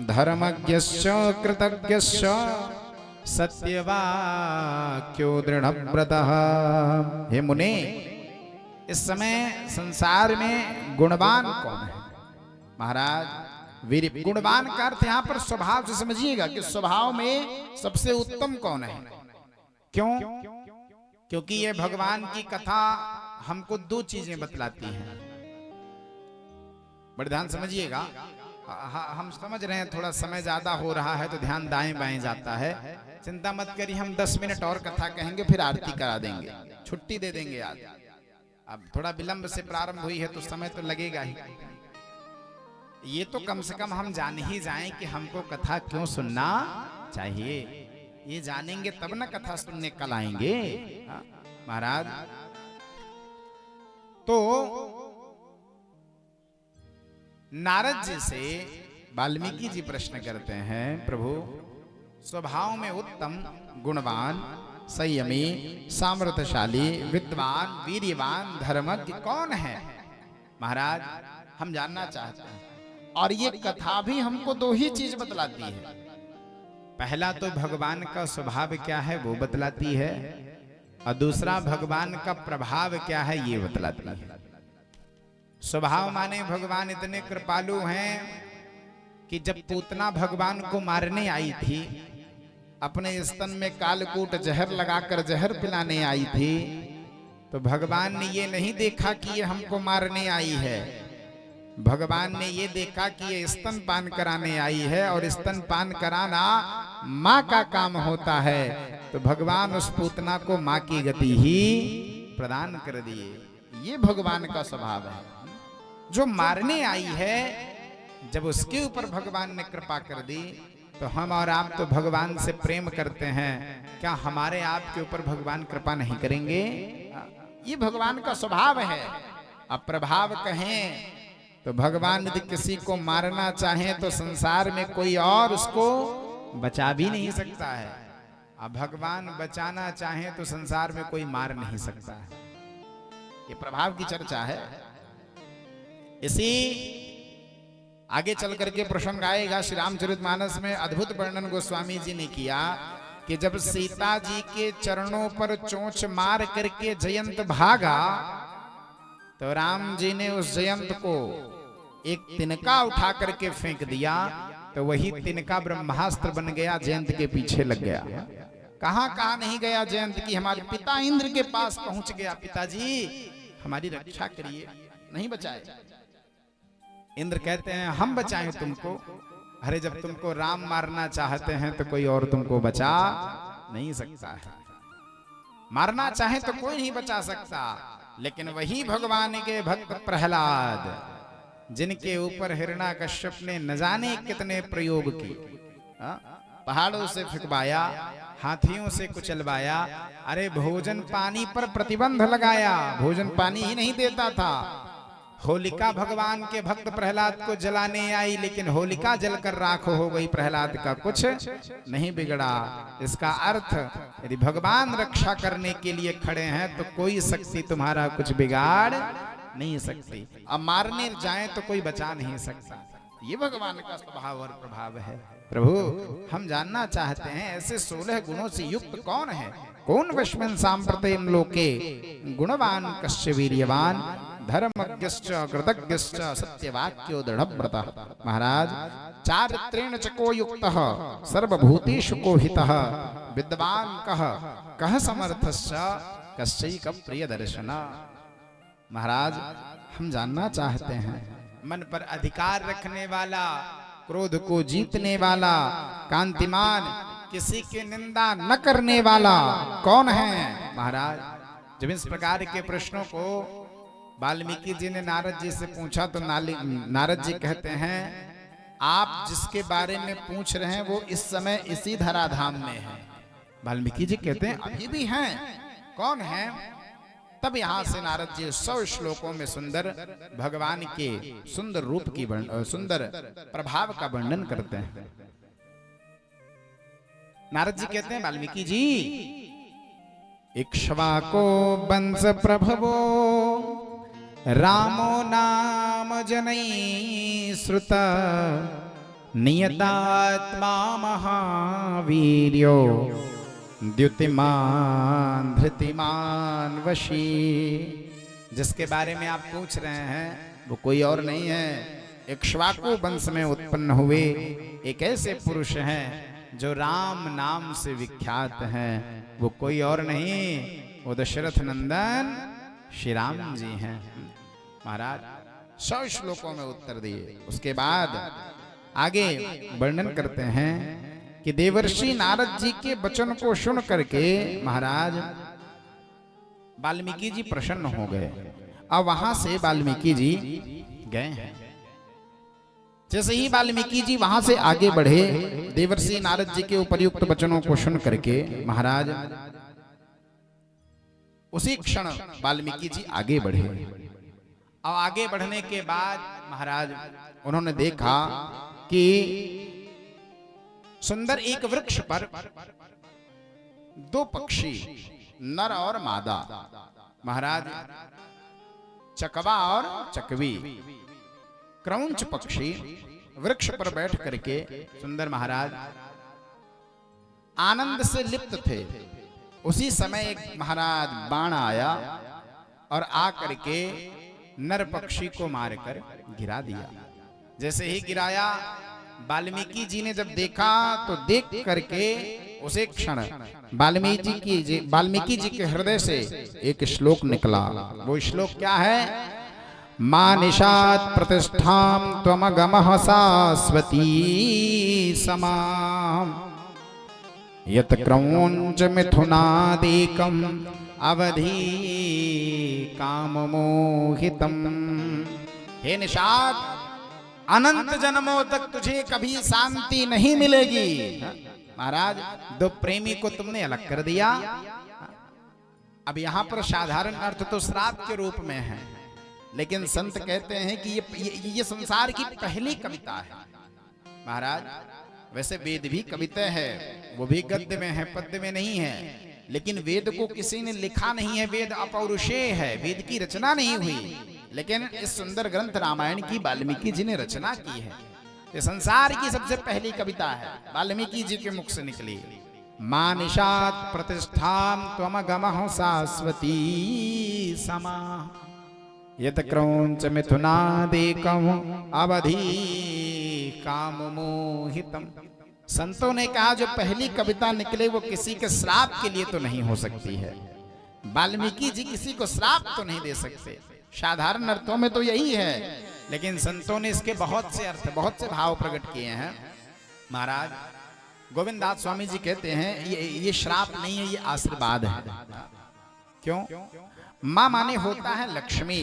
धर्मज्ञश्च कृतज्ञश्च सत्यवाक्यो दृढ़व्रतः। हे मुने, इस समय संसार में गुणवान कौन है? महाराज वीर गुणवान का अर्थ यहाँ पर स्वभाव से समझिएगा कि स्वभाव में सबसे उत्तम कौन है। क्यों? क्योंकि ये भगवान की कथा हमको 2 चीजें बतलाती हैं। बड़े ध्यान समझिएगा। हम समझ रहे हैं थोड़ा समय ज्यादा हो रहा है तो ध्यान दाएं बाएं जाता है। चिंता मत करिए, हम 10 मिनट और कथा कहेंगे फिर आरती करा देंगे, छुट्टी दे देंगे आज। अब थोड़ा विलंब से प्रारंभ हुई है तो समय तो लगेगा ही। ये तो कम से कम हम जान ही जाएं कि हमको कथा क्यों सुनना चाहिए। ये जानेंगे तब ना कथा सुनने कल आएंगे। महाराज तो नारद जी से वाल्मीकि जी प्रश्न करते हैं, प्रभु स्वभाव में उत्तम, गुणवान, संयमी, सामर्थ्यशाली, विद्वान, वीर्यवान, धर्मज्ञ कौन है? महाराज हम जानना चाहते हैं। और ये कथा भी हमको दो ही चीज बतलाती है। पहला तो भगवान का स्वभाव क्या है वो बतलाती है, और दूसरा भगवान का प्रभाव क्या है ये बतलाती है। स्वभाव माने भगवान इतने कृपालु हैं कि जब पूतना भगवान को मारने आई थी, अपने स्तन में कालकूट जहर लगाकर जहर पिलाने आई थी, तो भगवान ने ये नहीं देखा कि ये हमको मारने आई है। भगवान ने ये देखा कि ये स्तन पान कराने आई है, और स्तन पान कराना माँ का काम होता है। तो भगवान उस पूतना को माँ की गति ही प्रदान कर दिए। ये भगवान का स्वभाव है। जो मारने आई है, जब उसके ऊपर भगवान ने कृपा कर दी, तो हम और आप तो भगवान से प्रेम करते हैं, क्या हमारे आपके ऊपर भगवान कृपा नहीं करेंगे? ये भगवान का स्वभाव है। अब प्रभाव कहें तो भगवान यदि किसी को मारना चाहे तो संसार में कोई और उसको बचा भी नहीं सकता है। अब भगवान बचाना चाहे तो संसार में कोई मार नहीं सकता है। ये प्रभाव की चर्चा है। इसी आगे चल करके प्रसंग आएगा श्री रामचरितमानस में। अद्भुत वर्णन गोस्वामी जी ने किया कि जब सीता जी के चरणों पर चोंच मार करके जयंत भागा, तो राम जी ने उस जयंत को एक तिनका उठा करके फेंक दिया, तो वही तिनका ब्रह्मास्त्र बन गया, जयंत के पीछे लग गया। कहां कहां नहीं गया जयंत की, हमारे पिता इंद्र के पास पहुंच गया, पिताजी हमारी रक्षा करिए, नहीं बचाए। इंद्र कहते हैं हम बचाएं तुमको। अरे जब तुमको राम मारना चाहते हैं तो कोई और तुमको बचा नहीं सकता है। मारना चाहे तो कोई नहीं बचा सकता। लेकिन वही भगवान के भक्त प्रहलाद, जिनके ऊपर हिरण्याकश्यप ने न जाने कितने प्रयोग किए, पहाड़ों से फिकवाया, हाथियों से कुचलवाया, अरे भोजन पानी पर प्रतिबंध लगाया, भोजन पानी ही नहीं देता था। होलिका भगवान के भक्त प्रहलाद को जलाने आई, लेकिन होलिका जलकर राख हो गई, प्रहलाद का कुछ नहीं बिगड़ा। इसका अर्थ यदि भगवान रक्षा करने के लिए खड़े हैं तो कोई शक्ति तुम्हारा कुछ बिगाड़ नहीं सकती। अब मारने जाए तो कोई बचा नहीं सकता। ये भगवान का स्वभाव और प्रभाव है। प्रभु हम जानना चाहते हैं ऐसे 16 गुणों से युक्त कौन है? कौन वश्मन सांप्रतयम लोके गुणवान कश्च वीर्यवान धर्मज्ञश्च कृतज्ञश्च सत्यवाक्यो दृढ़व्रतः। महाराज चारित्रेण च को युक्तः सर्वभूतेषु को हितः विद्वान कः समर्थश्च कश्चैक प्रियदर्शनः। महाराज हम जानना चाहते हैं मन पर अधिकार रखने वाला, क्रोध को जीतने वाला, कांतिमान, किसी की निंदा न करने वाला कौन है? महाराज जब इस प्रकार के प्रश्नों को वाल्मीकि जी ने नारद जी से पूछा तो नारद जी कहते हैं आप जिसके बारे में पूछ रहे हैं वो इस समय इसी धराधाम में है। वाल्मीकि जी कहते हैं अभी भी हैं। कौन है? तब यहां से नारद जी 100 श्लोकों में सुंदर भगवान के सुंदर रूप की सुंदर प्रभाव का वर्णन करते हैं। नारद जी कहते हैं वाल्मीकि जी, इक्ष्वाको वंश प्रभवो रामो नाम जनैः श्रुता नियतात्मा महावीर्यो द्युतिमान धृतिमान वशी। जिसके बारे में आप पूछ रहे हैं वो कोई और नहीं है, इक्ष्वाकु वंश में उत्पन्न हुए एक ऐसे पुरुष हैं जो राम नाम से विख्यात हैं। वो कोई और नहीं, वो दशरथ नंदन श्री राम जी हैं। महाराज 100 श्लोकों में उत्तर दिए। उसके बाद आगे वर्णन करते हैं कि देवर्षि नारद जी के वचन को सुन करके महाराज वाल्मीकि जी प्रसन्न हो गए। अब वहां से वाल्मीकि जी गए हैं। जैसे ही वाल्मीकि जी वहां से आगे बढ़े, देवर्षि नारद जी के उपर्युक्त वचनों को सुन करके महाराज उसी क्षण वाल्मीकि जी आगे बढ़े। और आगे बढ़ने के बाद महाराज उन्होंने देखा कि सुंदर एक वृक्ष पर 2 पक्षी, नर और मादा, महाराज चकवा और चकवी, क्रौंच पक्षी वृक्ष पर बैठ करके सुंदर महाराज आनंद से लिप्त थे। उसी समय एक महाराज बाण आया और आ करके नर पक्षी को मारकर गिरा दिया। जैसे ही गिराया, वाल्मीकि जी ने जब देखा तो देख करके उसे क्षण वाल्मीकि जी के हृदय से एक श्लोक निकला। वो श्लोक क्या है? मानिषात् प्रतिष्ठां त्वमगमः शाश्वती समाम् यत् क्रौंच मिथुनादेकम् अवधि काममोहितम्। हे निषाद, अनंत जन्मों तक तुझे कभी शांति नहीं मिलेगी। महाराज 2 प्रेमी को तुमने अलग कर दिया। अब यहाँ पर साधारण अर्थ तो श्राप के रूप में है, लेकिन संत कहते हैं कि ये संसार की पहली कविता है। महाराज वैसे वेद भी कविता है, वो भी गद्य में है, पद्य में नहीं है, लेकिन वेद को किसी ने लिखा नहीं है। वेद अपौरुषेय है, वेद की रचना नहीं हुई, लेकिन इस सुंदर ग्रंथ रामायण की वाल्मीकि जी ने रचना की है। ये संसार की सबसे पहली कविता है, वाल्मीकि जी के मुख से निकली। मानिषात् प्रतिष्ठां त्वमगमः शाश्वती समा यत् क्रौंच मिथुनादेकम् अवधि काममोहितम्। संतों ने कहा जो पहली कविता निकले वो किसी के श्राप के लिए तो नहीं हो सकती है। वाल्मीकि जी किसी को श्राप तो नहीं दे सकते। साधारण अर्थों में तो यही है, लेकिन संतों ने इसके बहुत से अर्थ, बहुत से भाव प्रकट किए हैं। महाराज गोविंददास स्वामी जी कहते हैं ये श्राप नहीं है, ये आशीर्वाद है। क्यों? मां माने होता है लक्ष्मी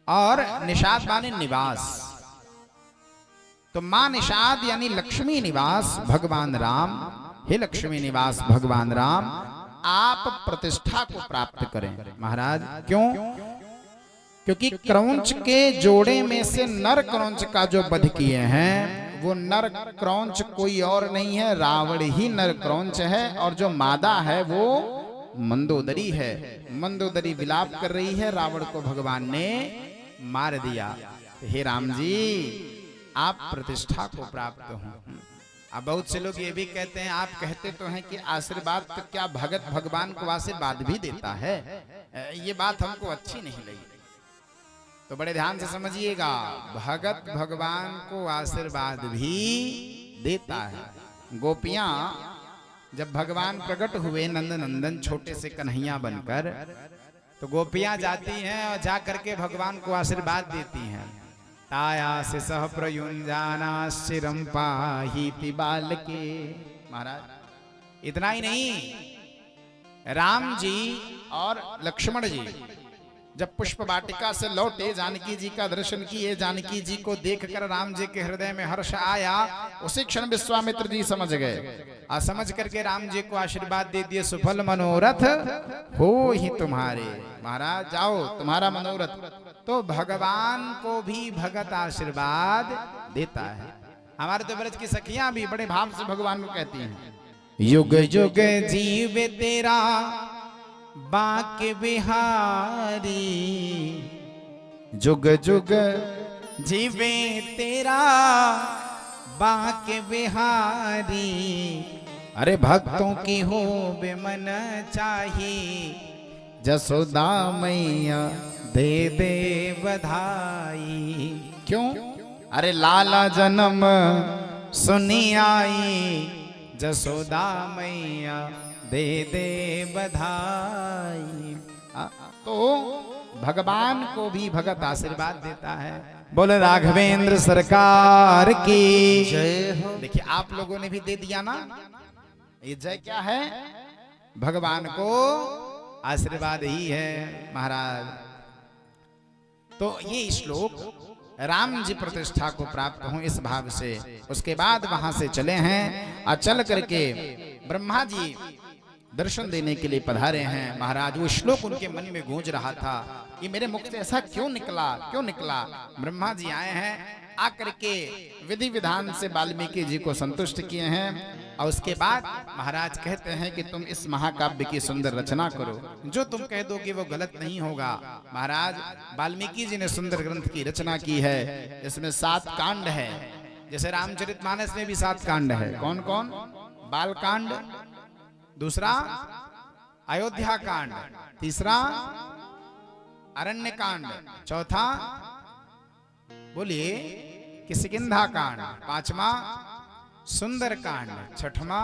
और निषाद माने निवास। तो मां निषाद यानी लक्ष्मी निवास भगवान राम। हे लक्ष्मी निवास भगवान राम, आप प्रतिष्ठा को प्राप्त करें। महाराज क्यों? क्योंकि क्रौंच के जोड़े में से नर क्रौंच का जो वध किए हैं, वो नर क्रौंच कोई और नहीं है, रावण ही नर क्रौंच है। और जो मादा है वो मंदोदरी है। मंदोदरी विलाप कर रही है, रावण को भगवान ने मार दिया। हे राम जी, आप प्रतिष्ठा को प्राप्त हो। अब बहुत से लोग ये भी कहते हैं, आप कहते तो हैं कि आशीर्वाद, तो क्या भगत भगवान को आशीर्वाद भी देता है? ये बात हमको अच्छी नहीं लगी, तो बड़े ध्यान से समझिएगा। भगत भगवान को आशीर्वाद भी देता है। गोपियां जब भगवान प्रकट हुए नंद नंदन छोटे से कन्हैया बनकर, तो गोपियां जाती हैं और जा करके भगवान को आशीर्वाद देती हैं। ताया से सह प्रयुंजाना शिरम पाहीति बालके। महाराज इतना ही नहीं, राम जी और लक्ष्मण जी जब पुष्प वाटिका से लौटे, जानकी जी का दर्शन किए, जानकी जी को देखकर राम जी के हृदय में हर्ष आया। उसी क्षण विश्वामित्र जी समझ गए, और समझ करके राम जी को आशीर्वाद दे दिए, सुफल मनोरथ हो ही तुम्हारे। महाराज जाओ, तुम्हारा मनोरथ। तो भगवान को भी भगत आशीर्वाद देता है। हमारे तो ब्रज की सखियां भी बड़े भाव से भगवान को कहती हैं, युग युग जीव तेरा बाके बिहारी, जुग जुग जीवे तेरा बाके बिहारी। अरे भक्तों की हो बेमन चाही, जसोदा मैया दे दे बधाई। क्यों? अरे लाला जन्म सुनी आई, जसोदा मैया दे दे बधाई। तो भगवान को भी भगत आशीर्वाद देता है। बोले राघवेंद्र सरकार की जय हो। देखिए आप लोगों ने भी दे दिया ना, ये जय क्या है? भगवान को आशीर्वाद ही है महाराज। तो ये श्लोक राम जी प्रतिष्ठा को प्राप्त हो इस भाव से, उसके बाद वहां से चले हैं और चल करके ब्रह्मा जी दर्शन देने के लिए पधारे हैं। महाराज वो श्लोक उनके मन में गूंज रहा था कि मेरे मुख से ऐसा क्यों निकला, क्यों निकला। ब्रह्मा जी आए हैं, आकर के विधि विधान से वाल्मीकि जी को संतुष्ट किए हैं और उसके बाद महाराज कहते हैं कि तुम इस महाकाव्य की सुंदर रचना करो, जो तुम कह दोगे वो गलत नहीं होगा। महाराज वाल्मीकि जी ने सुंदर ग्रंथ की रचना की है। इसमें 7 कांड है, जैसे रामचरितमानस में भी 7 कांड है। कौन कौन? बाल कांड, दूसरा अयोध्या कांड, तीसरा अरण्य कांड, चौथा बोलिए किष्किंधा कांड, पांचवा सुंदर कांड, छठवां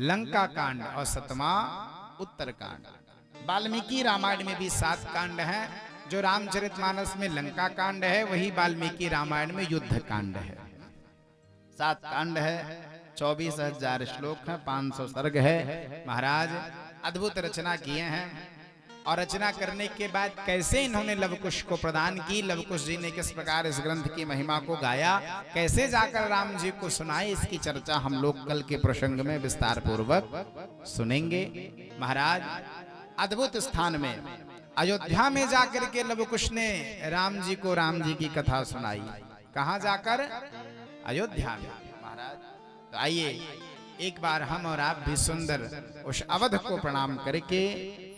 लंका कांड और 7वां उत्तर कांड। वाल्मीकि रामायण में भी 7 कांड हैं। जो रामचरितमानस में लंका कांड है वही वाल्मीकि रामायण में युद्ध कांड है। 7 कांड है, 24,000 श्लोक है, 500 सर्ग है। महाराज अद्भुत रचना किए हैं और रचना करने के बाद कैसे इन्होंने लवकुश को प्रदान की, लवकुश जी ने किस प्रकार इस ग्रंथ की महिमा को गाया, कैसे जाकर राम जी को सुनाए, इसकी चर्चा हम लोग कल के प्रसंग में विस्तार पूर्वक सुनेंगे। महाराज अद्भुत स्थान में अयोध्या में जाकर के लवकुश ने राम जी को राम जी की कथा सुनाई। कहाँ जाकर? अयोध्या में। महाराज तो आइए एक बार हम और आप भी सुंदर उस अवध को प्रणाम करके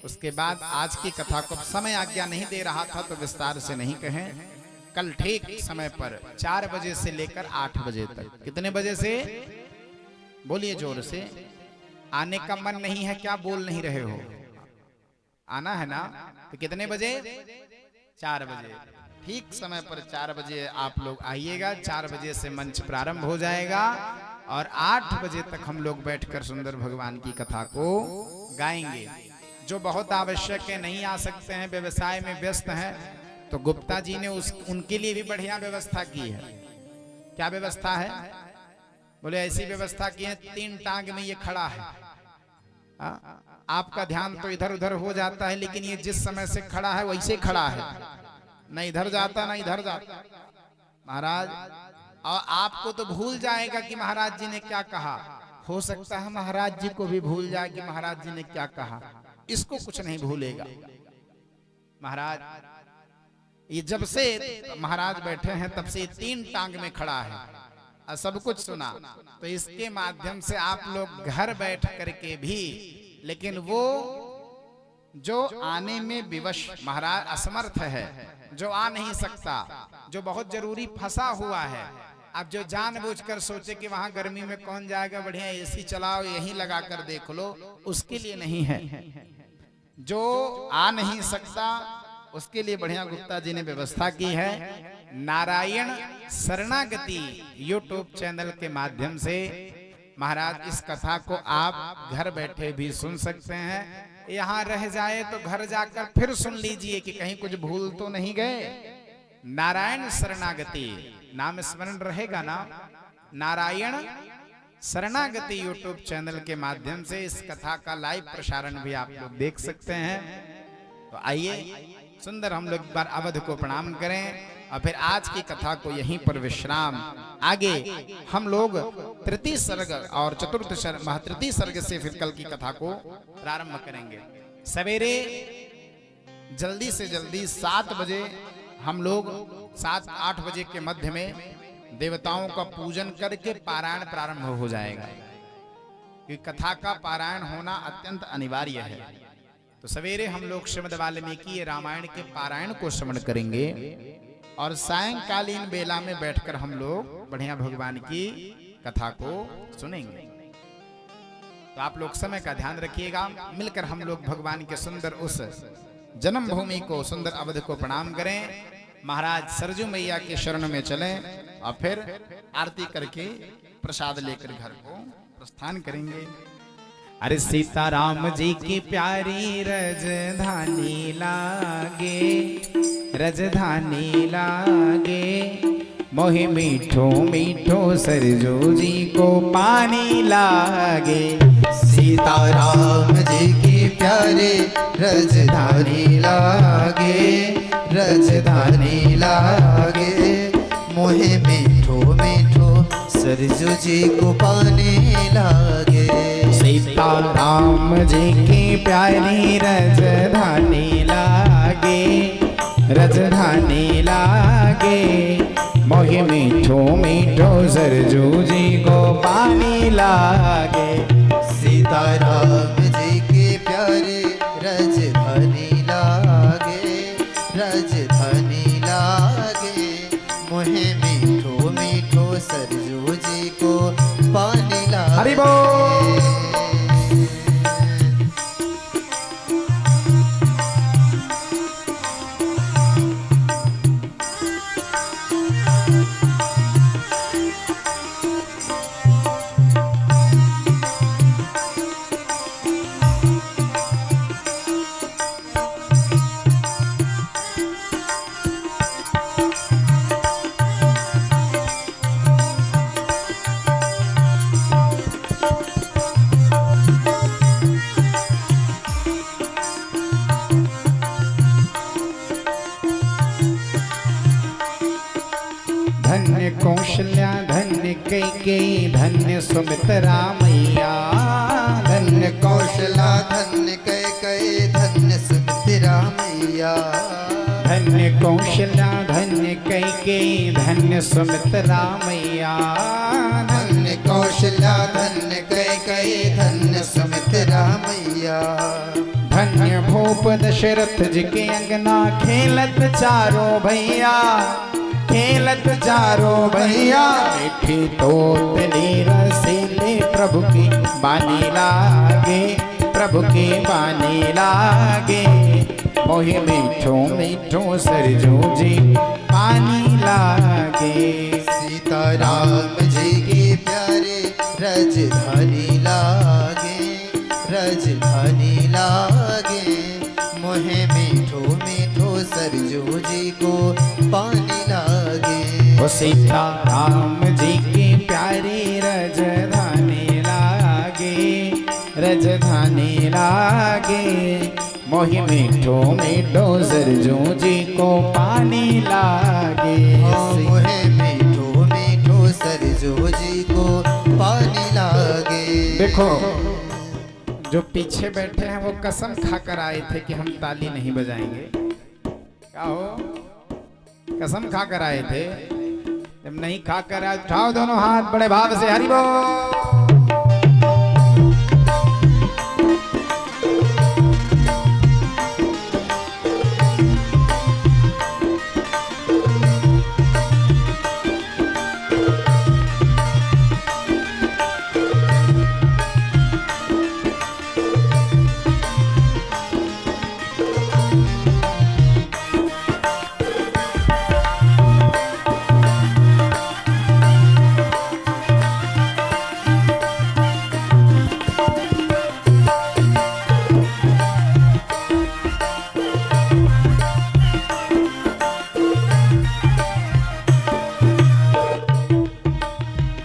उसके बाद आज की कथा को, समय आज्ञा नहीं दे रहा था तो विस्तार से नहीं कहें, कल ठीक समय पर 4 बजे से लेकर 8 बजे तक। कितने बजे से? बोलिए जोर से। आने का मन नहीं है क्या? बोल नहीं रहे हो? आना है ना? तो कितने बजे? 4 बजे। ठीक समय पर 4 बजे आप लोग आइएगा। 4 बजे से मंच प्रारंभ हो जाएगा और 8 बजे तक हम लोग बैठकर सुंदर भगवान की कथा को गाएंगे। जो बहुत आवश्यक है, नहीं आ सकते हैं, व्यवसाय में व्यस्त हैं, तो गुप्ता जी ने उनके लिए भी बढ़िया व्यवस्था की है। क्या व्यवस्था है? बोले ऐसी व्यवस्था की है 3 टांग में ये खड़ा है। आपका ध्यान तो इधर उधर हो जाता है, लेकिन ये जिस समय से खड़ा है वैसे खड़ा है, न इधर जाता न इधर जाता। महाराज और आपको तो भूल जाएगा कि महाराज जी ने क्या कहा। हो सकता है महाराज जी को भी भूल जाए कि महाराज जी ने क्या कहा। इसको कुछ नहीं भूलेगा। महाराज ये जब से महाराज बैठे हैं तब से 3 टांग में खड़ा है और सब कुछ सुना। तो इसके माध्यम से आप लोग घर बैठ करके भी, लेकिन वो जो आने में विवश महाराज असमर्थ है, जो आ नहीं सकता, जो बहुत जरूरी फंसा हुआ है, अब जो जानबूझकर सोचे कि वहां गर्मी में कौन जाएगा, बढ़िया एसी चलाओ यहीं लगा कर देख लो, उसके लिए नहीं है। जो आ नहीं सकता उसके लिए बढ़िया गुप्ता जी ने व्यवस्था की है। नारायण शरणागति यूट्यूब चैनल के माध्यम से महाराज इस कथा को आप घर बैठे भी सुन सकते हैं। यहाँ रह जाए तो घर जाकर फिर सुन लीजिए कि कहीं कुछ भूल तो नहीं गए। नारायण शरणागति नाम स्मरण रहेगा ना। नारायण शरणागति यूट्यूब चैनल के माध्यम से इस कथा का लाइव प्रसारण भी आप लोग देख सकते हैं। तो आइए सुंदर हम लोग एक बार अवध को प्रणाम करें और फिर आज की कथा को यहीं पर विश्राम। आगे हम लोग तृतीय सर्ग और चतुर्थ सर्ग, तृतीय सर्ग से फिर कल की कथा को प्रारंभ करेंगे। सवेरे जल्दी से जल्दी 7 बजे हम लोग 7-8 बजे के मध्य में देवताओं का पूजन करके पारायण प्रारंभ हो जाएगा, क्योंकि कथा का पारायण होना अत्यंत अनिवार्य है। तो सवेरे हम लोग श्रीमद् वाल्मीकि रामायण के पारायण को श्रवण करेंगे और सायंकालीन बेला में बैठकर हम लोग बढ़िया भगवान की कथा को सुनेंगे। तो आप लोग समय का ध्यान रखिएगा। मिलकर हम लोग भगवान के सुंदर उस जन्मभूमि को, सुंदर अवध को प्रणाम करें। महाराज सरजू मैया के शरण में चलें और फिर आरती करके प्रसाद लेकर घर को प्रस्थान करेंगे। अरे सीताराम जी की प्यारी रजधानी लागे, रजधानी लागे, मोहे मीठो मीठो सरजू जी को पानी लागे। सीताराम जी की प्यारे रजधानी लागे, रजधानी लागे, मोहे मीठो मीठो सरजू जी को पानी लागे। सीताराम जी की प्यारी रजधानी लागे, रजधानी लागे, मोहे मीठो मीठो सरजू जी को पानी लागे। सीताराम जी के प्यारे रजधानी लागे, रजधानी लागे, मोहे मीठो मीठो सरजू जी को पानी लागे। हरि बोल। धन्य कौशल्या धन्य कैकेयी धन्य सुमित्रा मैया। धन्य कौशला धन्य कैकेयी धन्य सुमित्रा मैया। धन्य कौशल्या धन्य कैकेयी धन्य सुमित्रा मैया। धन्य कौशला धन्य कैकेयी धन्य सुमित्रा मैया। धन्य भूप दशरथ जी के अंगना खेलत चारों भैया, खेलत चारों भैया। मीठी तोतली रसीले प्रभु की बानी लागे, प्रभु की बानी लागे, मोहे मीठो मीठो सरजू जी पानी लागे। सीताराम जी की प्यारे रजधानी लागे, रजधानी लागे, मोहे मीठो मीठो सरजू जी को पानी लागे। ओ सीताराम जी की प्यारी रजधानी लागे, रजधानी लागे, मोहे मीठो मीठो सरजू जी को पानी लागे। मोहे मीठो मीठो सरजू जी को पानी लागे। देखो जो पीछे बैठे हैं वो कसम खाकर आए थे कि हम ताली नहीं बजाएंगे। क्या हो, कसम खाकर आए थे। जब नहीं खाकर आए उठाओ दोनों हाथ बड़े भाव से हरि बोल।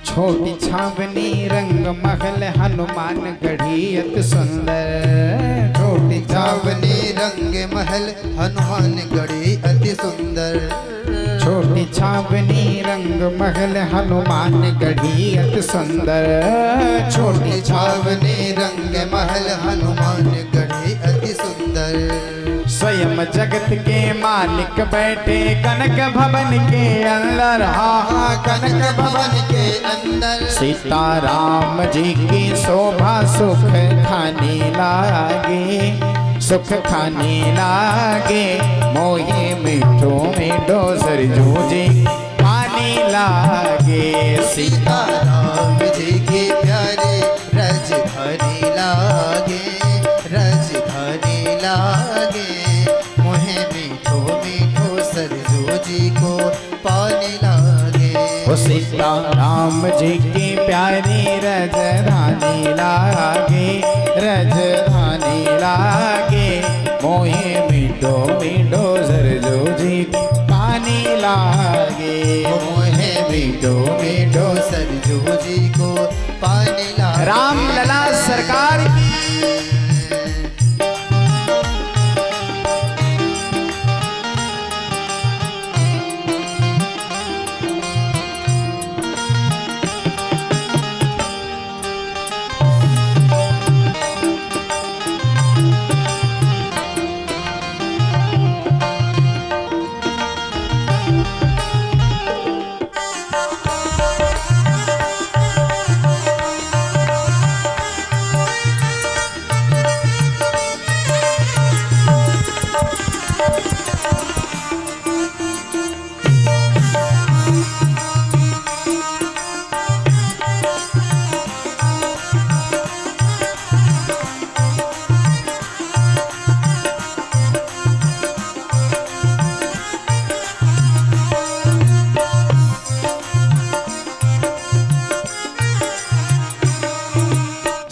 छोटी छावनी रंग महल हनुमान गढ़ी अति सुंदर। छोटी छावनी रंग महल हनुमान गढ़ी अति सुंदर। छोटी छावनी रंग महल हनुमान गढ़ी अति सुंदर। छोटी छावनी रंग महल हनुमान गढ़ी अति सुंदर। स्वयं जगत के मालिक बैठे कनक भवन के अंदर। हाँ कनक भवन के अंदर। सीताराम जी की शोभा सुख खाने लागे, सुख खाने लागे, मोहे मीठो मीठो सरजू जी पानी लागे। सीताराम जी के प्यारे रजधानी लागे, रजधानी लागे, मोहे मीठो मीठो सरजू जी को पानी लागे। ओ सीताराम जी की प्यारी रजधानी लागे, रजधानी लागे मोहे मीठो मीठो सरजू जी पानी लागे मोहे मीठो मीठो सरजू जी को पानी लागे। राम लला सरकार की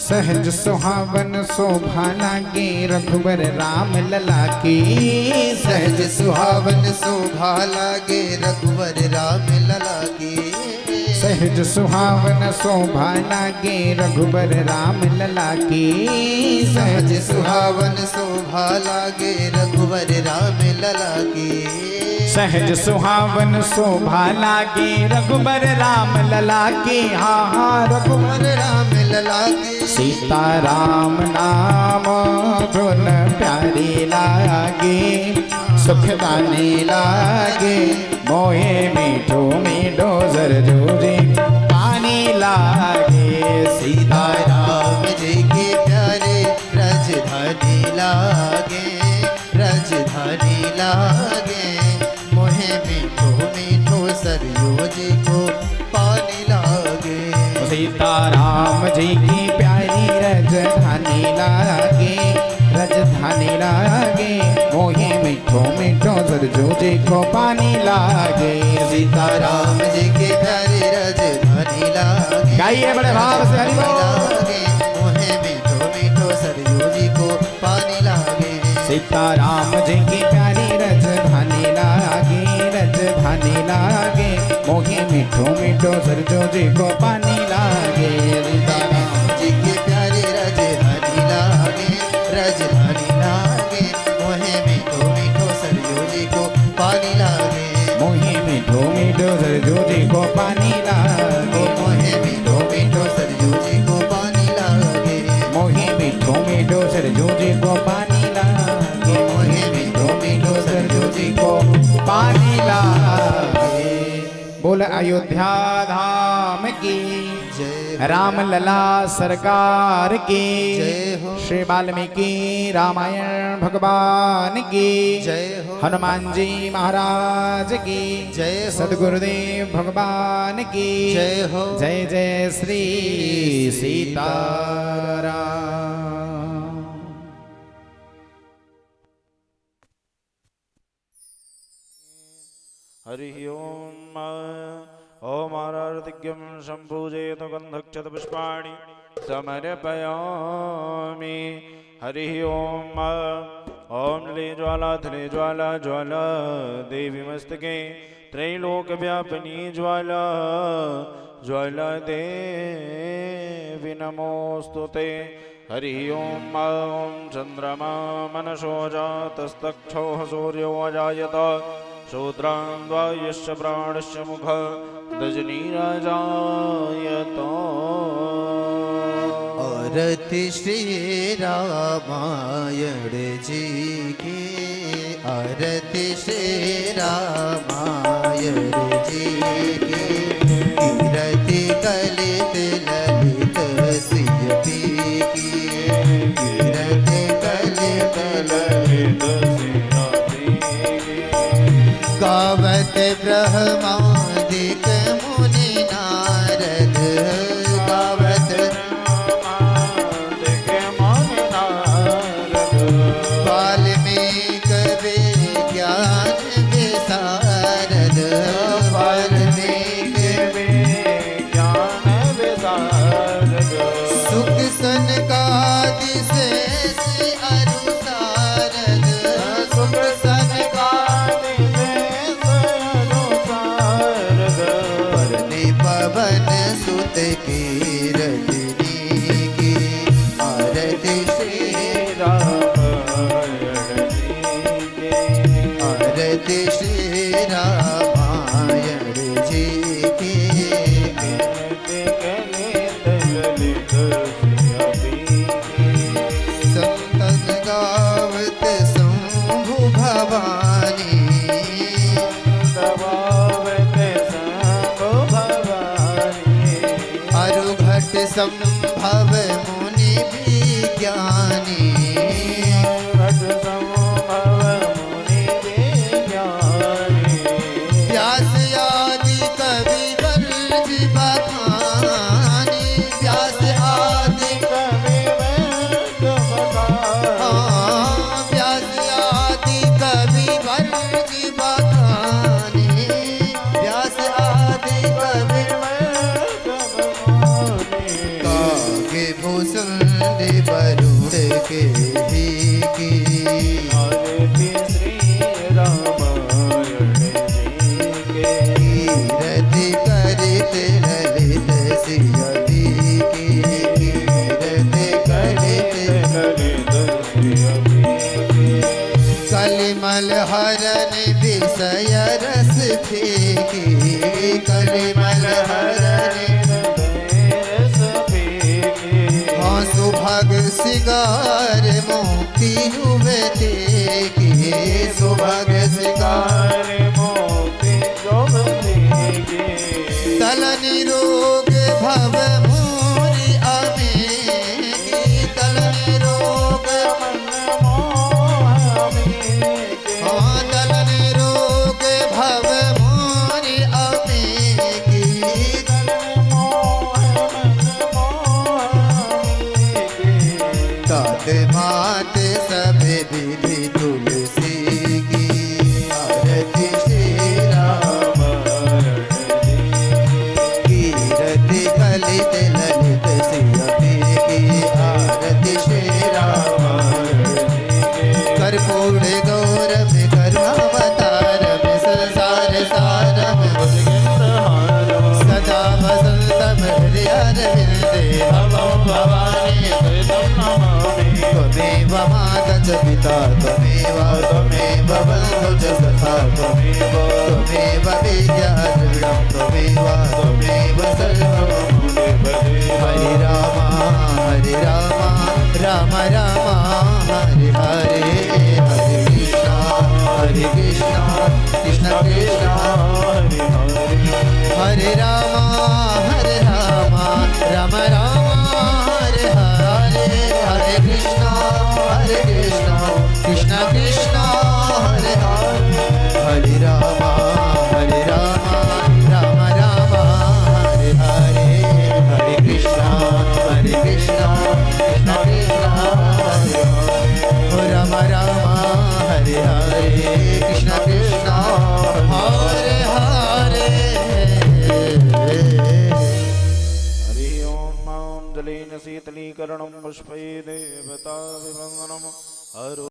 सहज सुहावन शोभा लागे रघुवर राम लला की सहज सुहावन शोभा लागे रघुवर राम लला की सहज सुहावन शोभा लागे रघुवर राम लला की सहज सुहावन शोभा लागे रघुवर राम लला की सहज सुहावन शोभा लागे रघुबर राम लला के हाँ हाँ रघुबर राम लला की सीता राम नाम धुन प्यारी लागे सुखदानी लागे मोहे मीठो मीठो सरजू जी पानी लागे सीता राम जी के प्यारे रजधानी लागे रजधानी लागे मोहे मीठो मीठो सरयू जी को पानी लागे सीता राम जी की प्यारी रजधानी लागे रजधानी लागे मोहे मीठो मीठो सरजू जी को पानी लागे सीता राम जी के प्यारे रजधानी लागे गाइए बड़े भाव से हरि बोल। लागे मोहे मीठो मीठो सरयू जी को पानी लागे सीता राम जी की प्यारी रजधानी लागे रजधानी लागे मोहे मीठो मीठो सरजू जी को पानी लागे सीता राम जी के प्यारे रजधानी लागे रजधानी लागे मोहे मीठो मीठो सरयू जी को पानी लागे मोहे मीठो मीठो सरजू जी को पानी लागे मोहे मीठो मीठो सरयू जी को पानी लागे मोहे मीठो मीठो सरजू जी को पानी लागे मोहे मीठो मीठो सरयू जी को पानी लागे। बोल अयोध्या धाम की जय राम लला सरकार की जय हो। श्री वाल्मीकि रामायण भगवान की जय हो। हनुमान जी महाराज की जय हो। सदगुरुदेव भगवान की जय हो। जय जय श्री सीताराम। हरि ओम ओम आरार्तिक्यं सम्पूजयेत गन्धक्षत पुष्पाणि समर्पयामि। हरि ओम ओम ले ज्वाला ज्वाला देवी मस्तके त्रैलोक व्यापिनी ज्वाला ज्वाला देवी नमोस्तुते। हरि ओम चंद्रमा मनसो जातस्तक्षोः सूर्यो अजायत शूद्रान्द्वायस्य प्राणस्य मुख दजनीराजायत। आरती श्री रामायण जी की आरती श्री रामायण जी की कीरति कलित ललित सियपी की कीरति कलित ललित गावत ब्रह्मादिक मुनि नारद गावत वाल्मीक विज्ञान विशारद वाल्मीक विज्ञान विशारद सुख सनकादि भवानी दबावते शंभु भवानी अरुघट संभव मुनि विज्ञानी घट संभव मुनि विज्ञानी व्यास आदि कवि वर्ग बखानी व्यास आदि कवि वर्ग बखानी व्यास आदि कवि वर्ग बखानी व्यास आदि कवि वर्ग बखानी कागे भूषण बरुड़ के ही की आरती श्री रामायण जी के कीरति करते ललित सियति की कीरति करते ललित श्री अभी कलिमल हरन विषय रस फेंकी कलिमल हरन हाँ सुभग सिगार मुक्ति हुए की सुभग सिगार तल निरोग भव मोरी अमेगी तल निरोग हाँ तल निरोग भव मोरी अमेगी तात मात सब विधि तुलसी की आरती श्री राम कीरति कलित ललित सियति की आरती श्री राम कर्पूर गौरव करुणावतार संसार सारम सदा वसंतम हृदय अरविंदे नमो भवानी त्वमेव माता च पिता त्वमेव बन्धु च सखा त्वमेव विद्या द्रविणं त्वमेव सर्वं हरे राम राम राम हरे हरे हरे कृष्णा कृष्ण कृष्ण हरे राम राम राम हरे हरे हरे कृष्णा कृष्ण कृष्ण हरे हरे राम राम राम हरे हरे हरे कृष्णा कृष्ण कृष्ण हरे राम हरे हरे कृष्ण कृष्ण हरे हरे हरि ओम मां जलेन शीतलीकरणं पुष्पै देवता विवन्दनम् हरो